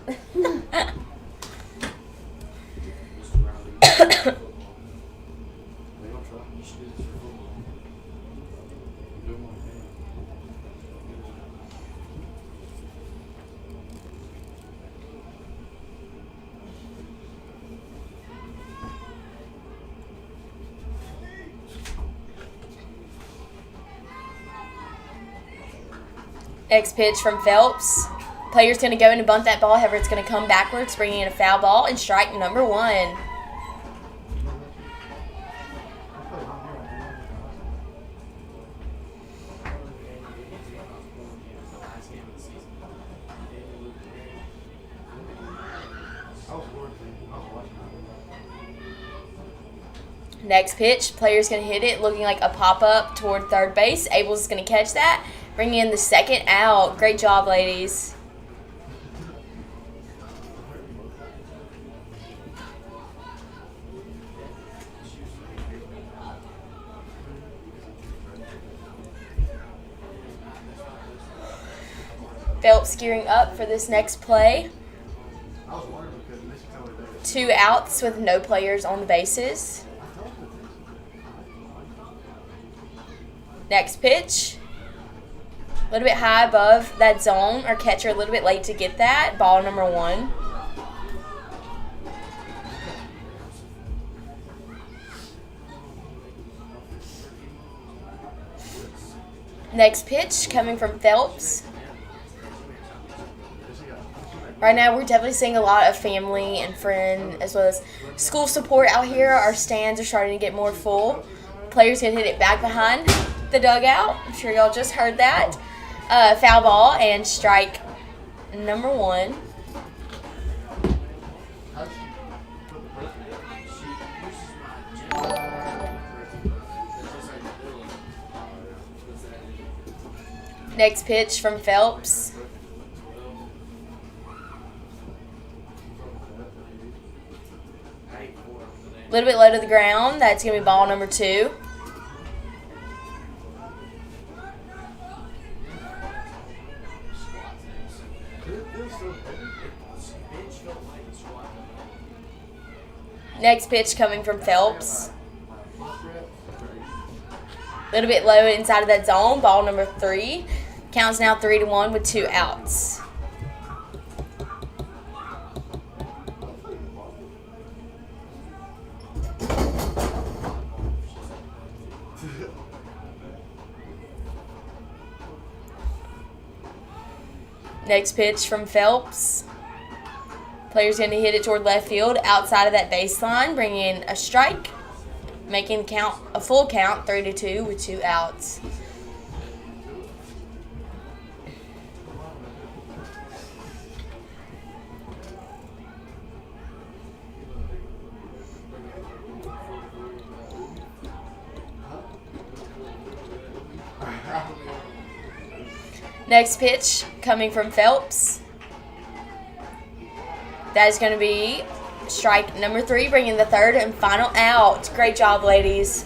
Next pitch from Phelps. Player's going to go in and bunt that ball. However, it's going to come backwards, bringing in a foul ball and strike number 1. Next pitch, player's going to hit it, looking like a pop-up toward third base. Abel's is going to catch that, bringing in the second out. Great job, ladies. Phelps gearing up for this next play. 2 outs with no players on the bases. Next pitch. A little bit high above that zone. Our catcher a little bit late to get that. Ball number 1. Next pitch coming from Phelps. Right now we're definitely seeing a lot of family and friend as well as school support out here. Our stands are starting to get more full. Players can hit it back behind the dugout. I'm sure y'all just heard that. Foul ball and strike number 1. Next pitch from Phelps. A little bit low to the ground. That's going to be ball number 2. Next pitch coming from Phelps. A little bit low inside of that zone. Ball number 3. Counts now 3-1 with 2 outs. Next pitch from Phelps. Player's going to hit it toward left field outside of that baseline, bringing in a strike, making the count a full count, 3-2 with 2 outs. Next pitch coming from Phelps. That is going to be strike number 3, bringing the third and final out. Great job, ladies.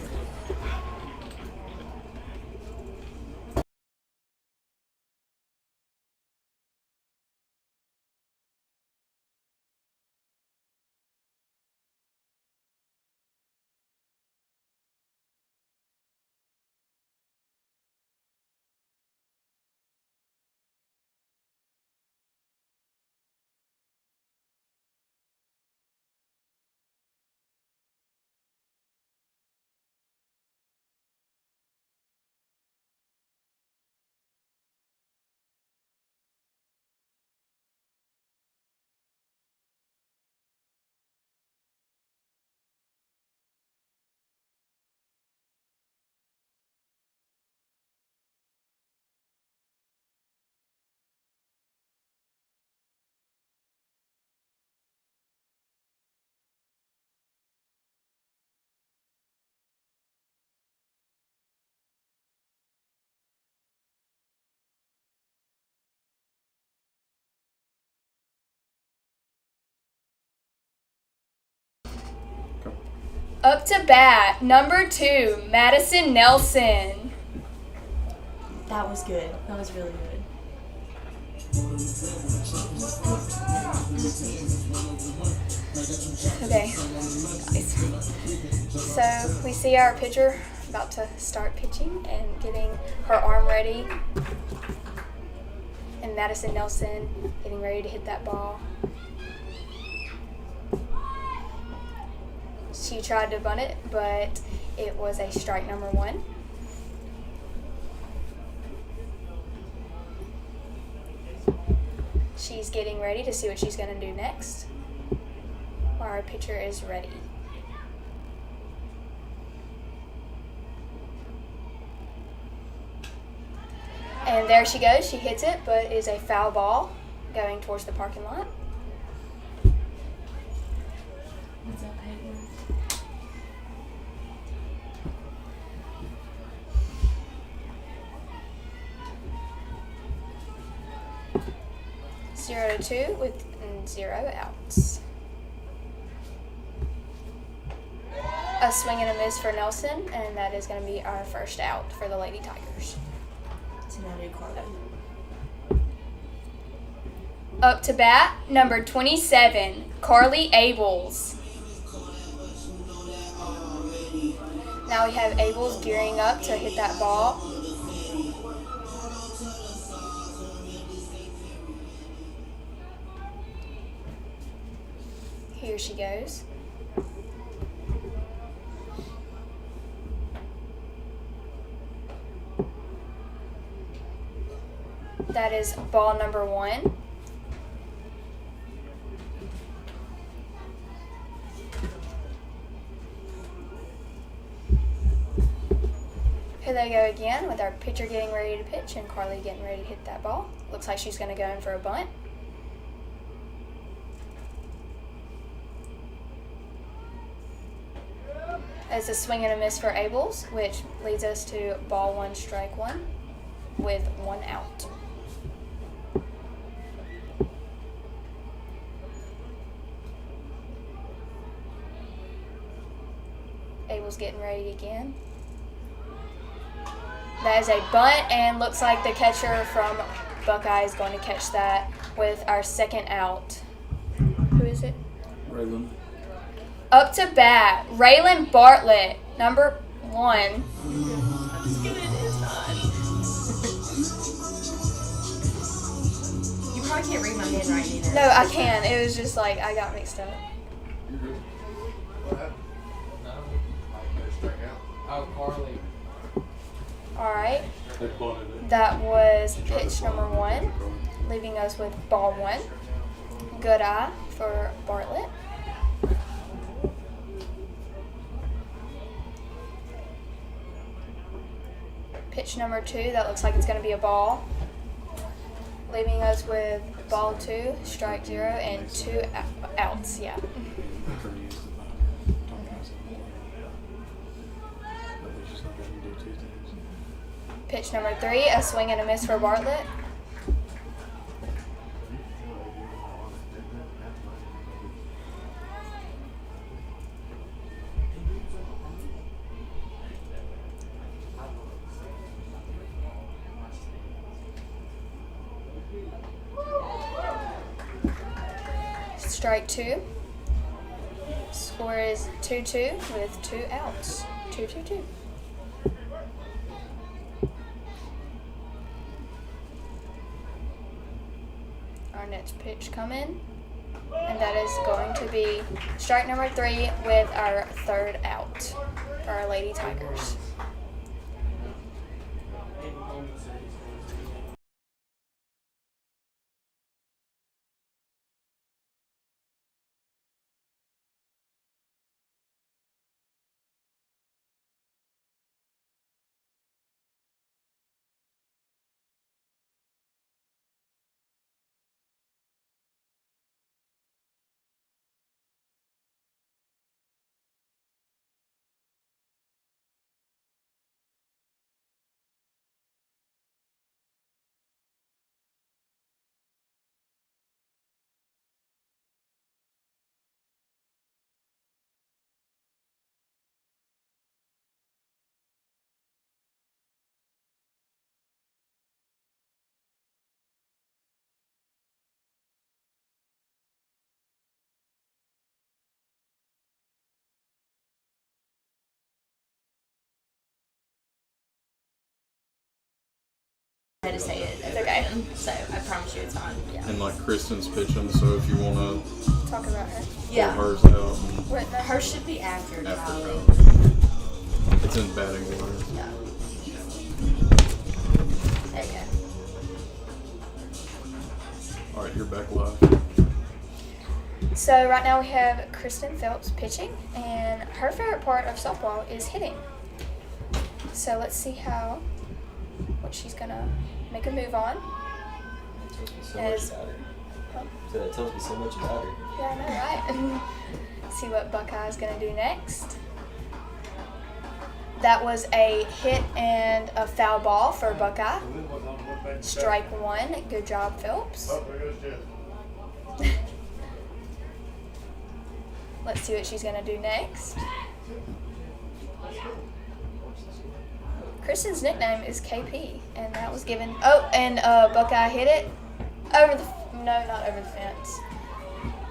Up to bat, number 2, Madison Nelson. That was good. That was really good. Okay, guys. So we see our pitcher about to start pitching and getting her arm ready. And Madison Nelson getting ready to hit that ball. She tried to bunt it, but it was a strike number 1. She's getting ready to see what she's going to do next. Our pitcher is ready. And there she goes. She hits it, but it is a foul ball going towards the parking lot. What's up, Hayden? 0-2 with 0 outs. A swing and a miss for Nelson, and that is going to be our first out for the Lady Tigers. So now do Carly. Up to bat, number 27, Carly Abels. Now we have Abels gearing up to hit that ball. Here she goes. That is ball number 1. Here they go again with our pitcher getting ready to pitch and Carly getting ready to hit that ball. Looks like she's going to go in for a bunt. It's a swing and a miss for Abels, which leads us to ball 1, strike 1 with 1 out. Abels getting ready again. That is a bunt, and looks like the catcher from Buckeye is going to catch that with our second out. Who is it? Raylan. Up to bat, Raylan Bartlett, number 1. You probably can't read my handwriting either. No, I can. It was just like I got mixed up. What happened? Strike out. Oh, Carly. All right. They bunted it. That was They tried to pitch bunt number it. 1, leaving us with ball 1. Good eye for Bartlett. Pitch number 2, that looks like it's going to be a ball, leaving us with ball 2, strike 0, and 2 outs. Yeah. Pitch number 3, a swing and a miss for Bartlett. strike 2. Score is 2-2 with 2 outs. 2-2-2. Our next pitch coming, and that is going to be strike number 3 with our 3rd out for our Lady Tigers. I had to say it. It's okay. So I promise you it's fine. Yeah. And like Kristen's pitching, so if you want to Talk about her. pull hers out What number? Hers should be after after Valley. it's in batting order. Yeah. There you go. All right, you're back live. So right now we have Kristen Phelps pitching, and her favorite part of softball is hitting. So let's see what she's gonna make a move on. So As- much about her. Huh? So that tells me so much about her. Yeah, I know, right? See what Buckeye's gonna do next. That was a hit and a foul ball for Buckeye. Strike 1. Good job, Phelps. Oh, there goes Jeff. Let's see what she's gonna do next. Kristen's nickname is KP, and that was given. Oh, and Buckeye hit it over the. No, not over the fence.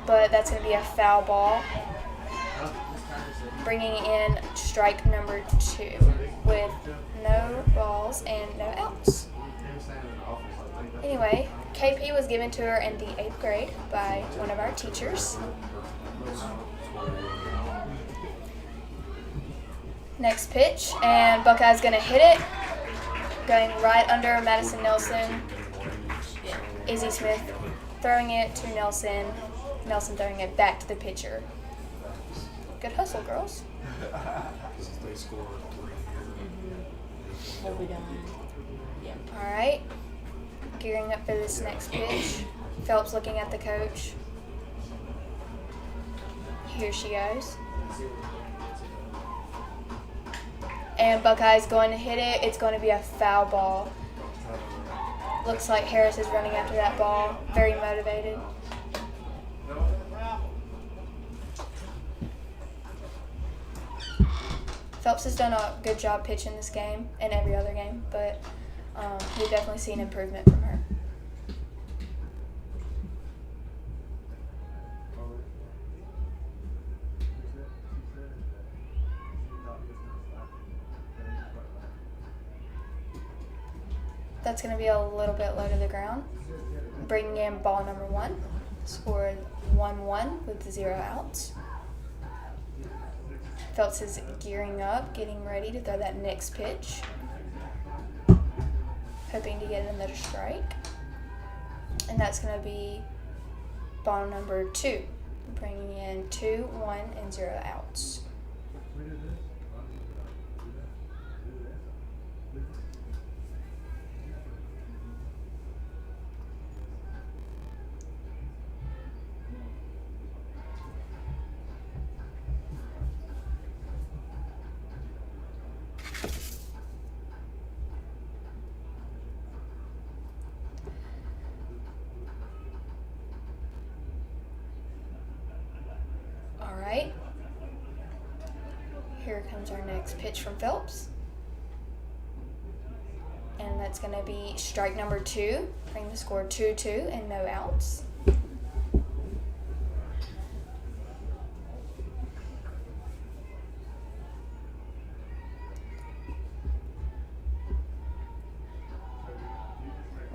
But that's going to be a foul ball, bringing in strike number 2 with no balls and no outs. Anyway, KP was given to her in the 8th grade by one of our teachers. Next pitch, and Buckeye's going to hit it, going right under Madison Nelson. Izzy Smith throwing it to Nelson. Nelson throwing it back to the pitcher. Good hustle, girls. They scored 3 We'll be done. Yeah. All right. Gearing up for this next pitch. Phelps looking at the coach. Here she goes. And Buckeye's going to hit it. It's going to be a foul ball. Looks like Harris is running after that ball. Very motivated. Phelps has done a good job pitching this game and every other game, but we've definitely seen improvement from her. That's going to be a little bit low to the ground. Bringing in ball number 1. Scored 1-1 with 0 outs. Phelps is gearing up, getting ready to throw that next pitch. Hoping to get another strike. And that's going to be ball number 2. Bringing in 2, 1, and 0 outs. Alright, here comes our next pitch from Phelps. And that's going to be strike number 2, bring the score 2-2 and no outs.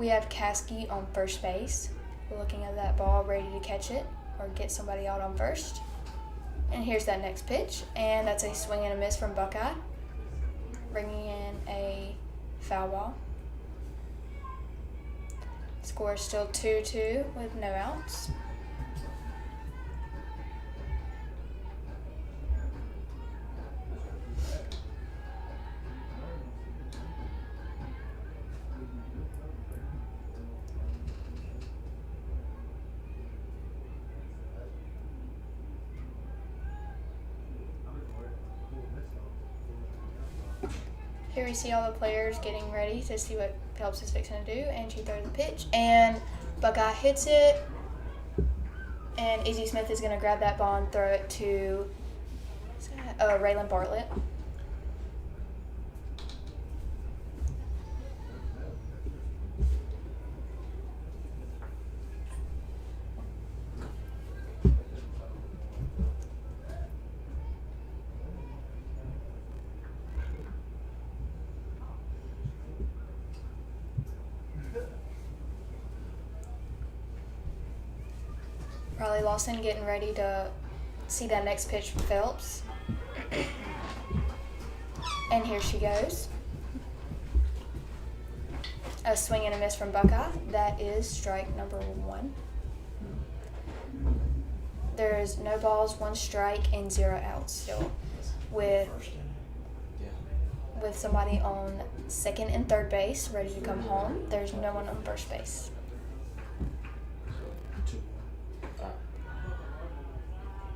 We have Caskey on first base. We're looking at that ball, ready to catch it or get somebody out on first. And here's that next pitch, and that's a swing and a miss from Buckeye, bringing in a foul ball. Score is still 2-2 with no outs. Here we see all the players getting ready to see what Phelps is fixing to do, and she throws the pitch, and Buckeye hits it, and Izzy Smith is going to grab that ball and throw it to Raylan Bartlett. Riley Lawson getting ready to see that next pitch from Phelps. And here she goes. A swing and a miss from Buckeye. That is strike number 1. There's no balls, 1 strike, and 0 outs still. With somebody on second and third base ready to come home. There's no one on first base.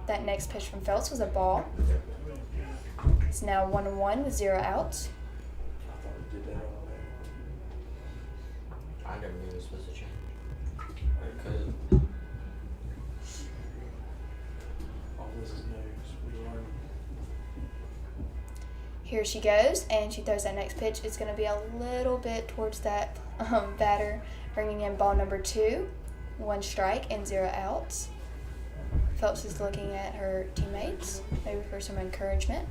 That next pitch from Phelps was a ball. It's now 1-1 with 0 outs. I never knew it was supposed to change. Or could. All this is news. We learn. Here she goes, and she throws that next pitch. It's going to be a little bit towards that batter, bringing in ball number 2, 1 strike and 0 outs. Phelps is looking at her teammates, maybe for some encouragement.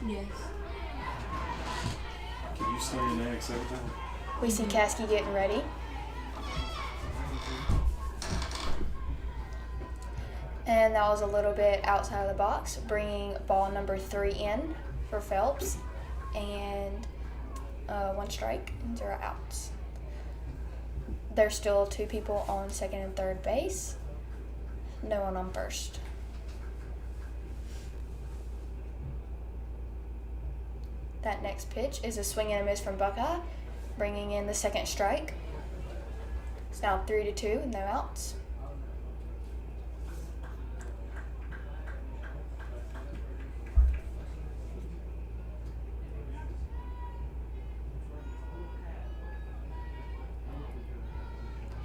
Yes. Can you stand next every time? We see Caskey getting ready. And that was a little bit outside of the box, bringing ball number 3 in for Phelps, and 1 strike and 0 outs. There's still 2 people on second and third base, no one on first. That next pitch is a swing and a miss from Buckeye, bringing in the second strike. It's now 3-2 with no outs.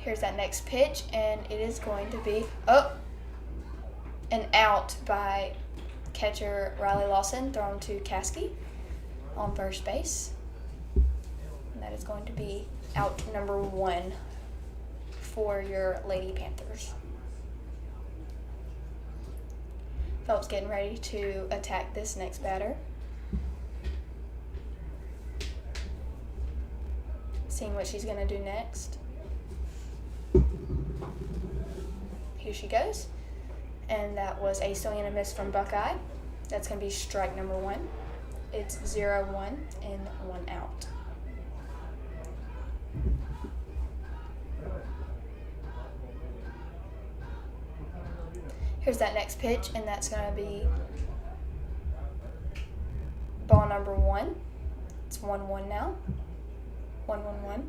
Here's that next pitch, and it is going to be an out by catcher Riley Lawson, thrown to Caskey on first base. And that is going to be out number 1 for your Lady Panthers. Phelps getting ready to attack this next batter. Seeing what she's going to do next. Here she goes. And that was a swing and a miss from Buckeye. That's going to be strike number 1. It's 0-1 and 1 out. Here's that next pitch, and that's going to be ball number 1. It's 1-1 now. 1-1-1.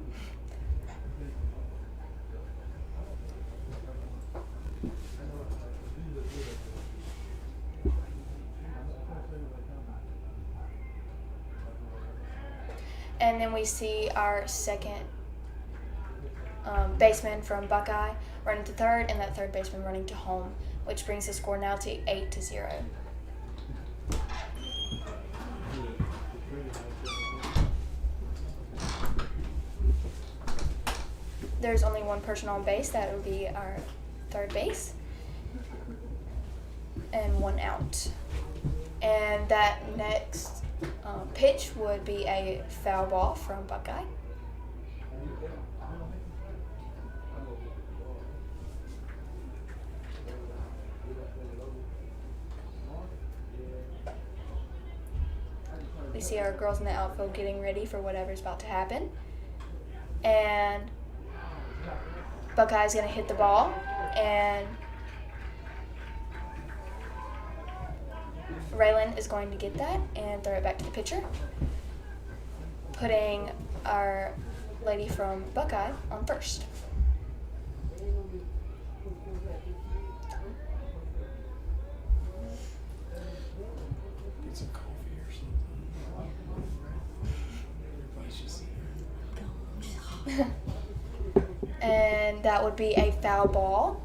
And then we see our second baseman from Buckeye running to third, and that third baseman running to home, which brings the score now to 8-0. There's only 1 person on base. That would be our third base. And 1 out. And that next pitch would be a foul ball from Buckeye. We see our girls in the outfield getting ready for whatever's about to happen. And Buckeye's going to hit the ball, and Raylan is going to get that and throw it back to the pitcher, putting our lady from Buckeye on first. Get some coffee or something. Everybody's just And that would be a foul ball.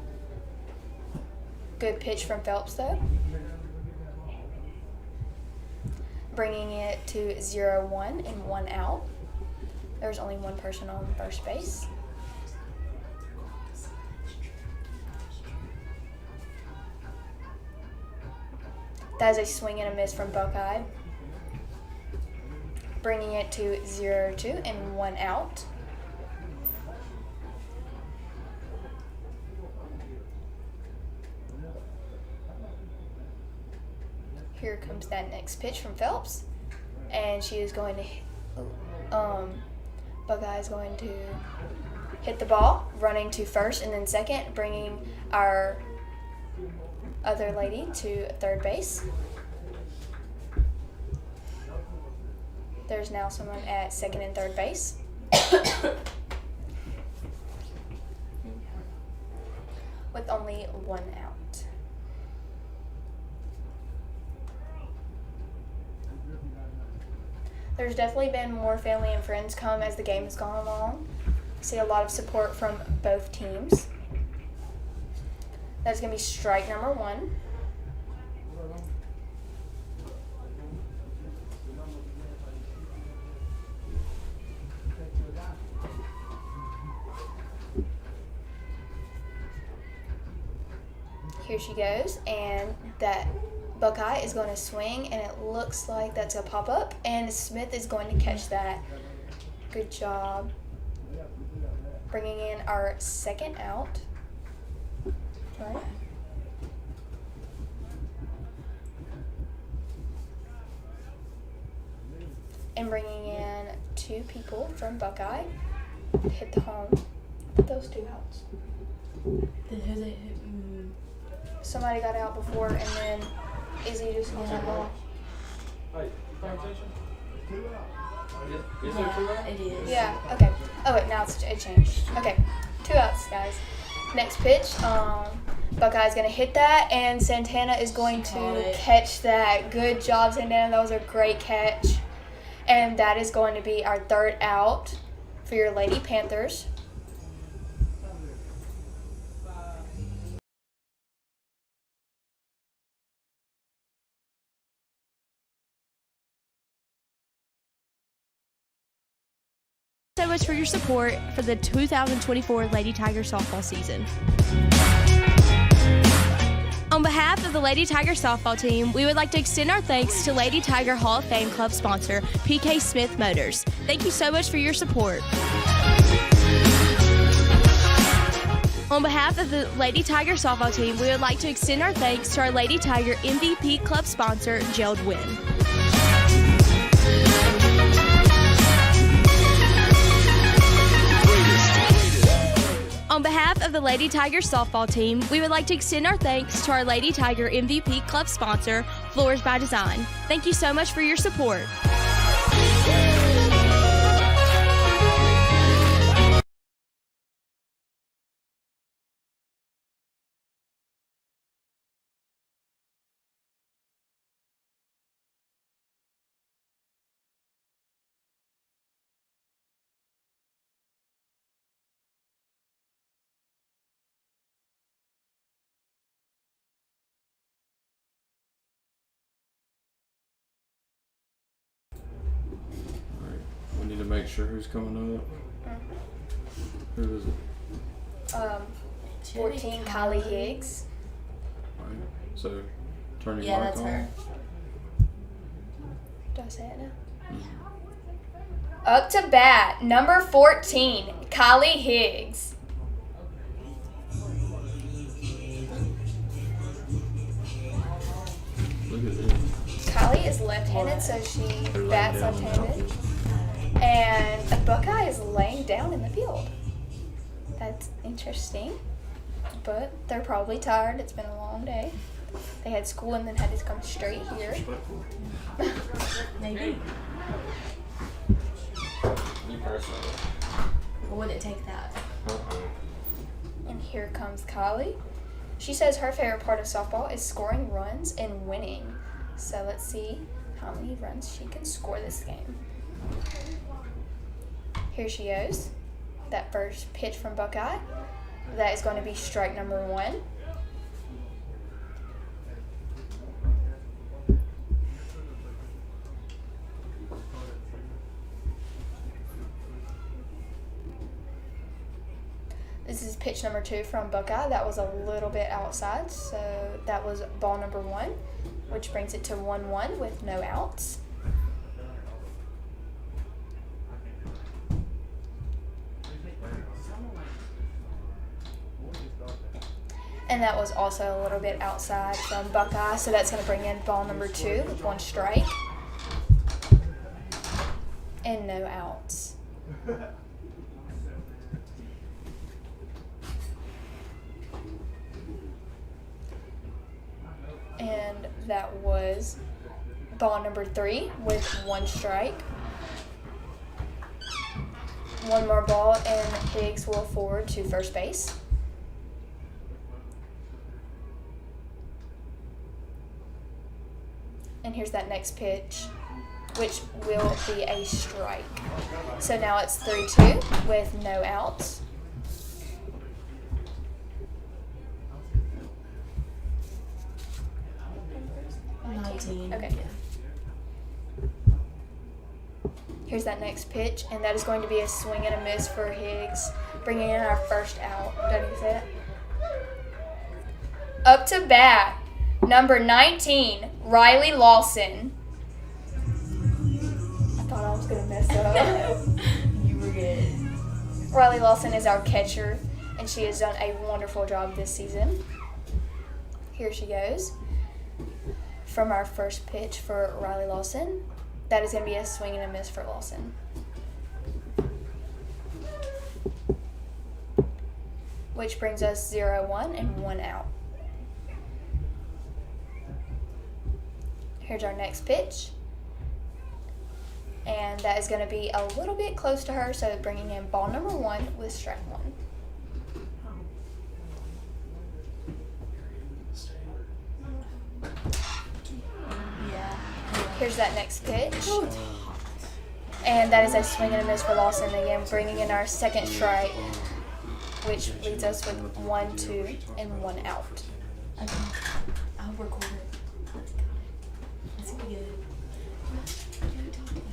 Good pitch from Phelps, though. Bringing it to 0-1 and 1 out. There's only one person on first base. That is a swing and a miss from Buckeye. Bringing it to 0-2 and 1 out. Here comes that next pitch from Phelps, and she is going to Buckeye is going to hit the ball, running to first and then second, bringing our other lady to third base. There's now someone at second and third base. With only 1 out. There's definitely been more family and friends come as the game has gone along. See a lot of support from both teams. That's going to be strike number 1. Here she goes, and that Buckeye is going to swing, and it looks like that's a pop-up, and Smith is going to catch that. Good job. Bringing in our second out. Right. And bringing in 2 people from Buckeye to hit the home. Those 2 outs. Then who they hit? Somebody got out before, and then Izzy just hit that ball. Hey, conversation? Is Yeah, there 2 out? it is. Yeah, okay. Oh, wait, now it changed. Okay, 2 outs, guys. Next pitch, Buckeye's going to hit that, and Santana is going She caught to it. catch that. Good job, Santana. That was a great catch. And that is going to be our 3rd out for your Lady Panthers. So much for your support for the 2024 Lady Tiger softball season. On behalf of the Lady Tiger softball team, we would like to extend our thanks to Lady Tiger Hall of Fame Club sponsor, PK Smith Motors. Thank you so much for your support. On behalf of the Lady Tiger softball team, we would like to extend our thanks to our Lady Tiger MVP Club sponsor, Gerald Wynn. On behalf of the Lady Tiger softball team, we would like to extend our thanks to our Lady Tiger MVP Club sponsor, Floors by Design. Thank you so much for your support. We need to make sure who's coming up. Who is it? 14, Kylie Higgs. Right. So, turn your Yeah, mic that's on. her. Do I say it now? Up to bat, number 14, Kylie Higgs. Look at this. Kylie is left-handed, so she bats left-handed. And a Buckeye is laying down in the field. That's interesting. But they're probably tired. It's been a long day. They had school and then had to come straight here. Maybe. You personally. Or would it take that? And here comes Kylie. She says her favorite part of softball is scoring runs and winning. So let's see how many runs she can score this game. Here she goes. That first pitch from Buckeye. That is going to be strike number 1. This is pitch number 2 from Buckeye. That was a little bit outside, so that was ball number 1, which brings it to 1-1 with no outs. And that was also a little bit outside from Buckeye, so that's going to bring in ball number 2 with 1 strike and no outs. And that was ball number 3 with 1 strike. 1 more ball and Higgs will forward to first base. And here's that next pitch, which will be a strike. So now it's 3-2 with no outs. Okay. Here's that next pitch, and that is going to be a swing and a miss for Higgs, bringing in our first out. Don't you say it? Up to bat, number 19, Riley Lawson. I thought I was going to mess up. You were good. Riley Lawson is our catcher, and she has done a wonderful job this season. Here she goes. From our first pitch for Riley Lawson, that is going to be a swing and a miss for Lawson. Which brings us 0-1 and 1 out. Here's our next pitch. And that is going to be a little bit close to her, so bringing in ball number 1 with strike 1. Here's that next pitch. And that is a swing and a miss for Lawson again, bringing in our second strike, which leaves us with 1, 2, and 1 out. Okay. I'll record it. That's gonna be good.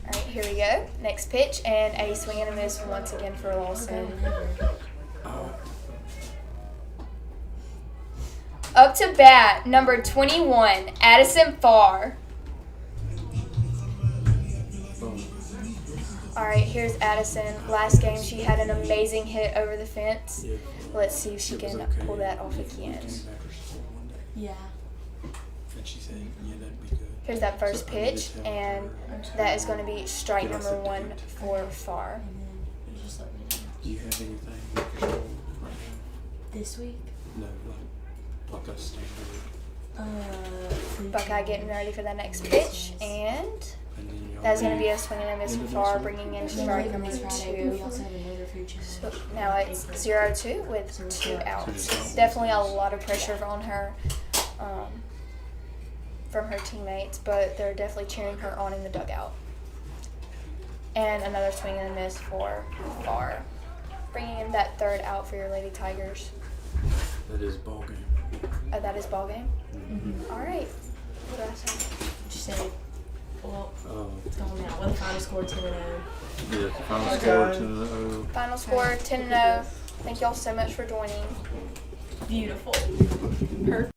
All right, here we go. Next pitch and a swing and a miss once again for Lawson. Up to bat, number 21, Addison Farr. All right, here's Addison. Last game, she had an amazing hit over the fence. Let's see if she can pull that off again. Yeah. And she said, yeah, that'd be good. Here's that first pitch, and that is going to be strike number 1 for Farr. And then you just let me know. Do you have anything with your soul right now? This week? No, like a standard. Buckeye getting ready for that next pitch, and And then y'all that's going to leave. be a swing and a miss for Farr, bringing in strike number Friday, but we 2. also have another food challenge. So now it's 0-2 with 2 outs. Definitely a lot of pressure on her from her teammates, but they're definitely cheering her on in the dugout. And another swing and a miss for Farr, bringing in that 3rd out for your Lady Tigers. That is ball game. Oh, that is ball game? Mm-hmm. All right. What do I say? Just say, well, Oh, it's going out with a final score 10-0. yeah, final score 2-0. Final score 10-0. Thank y'all so much for joining. Beautiful. Perfect.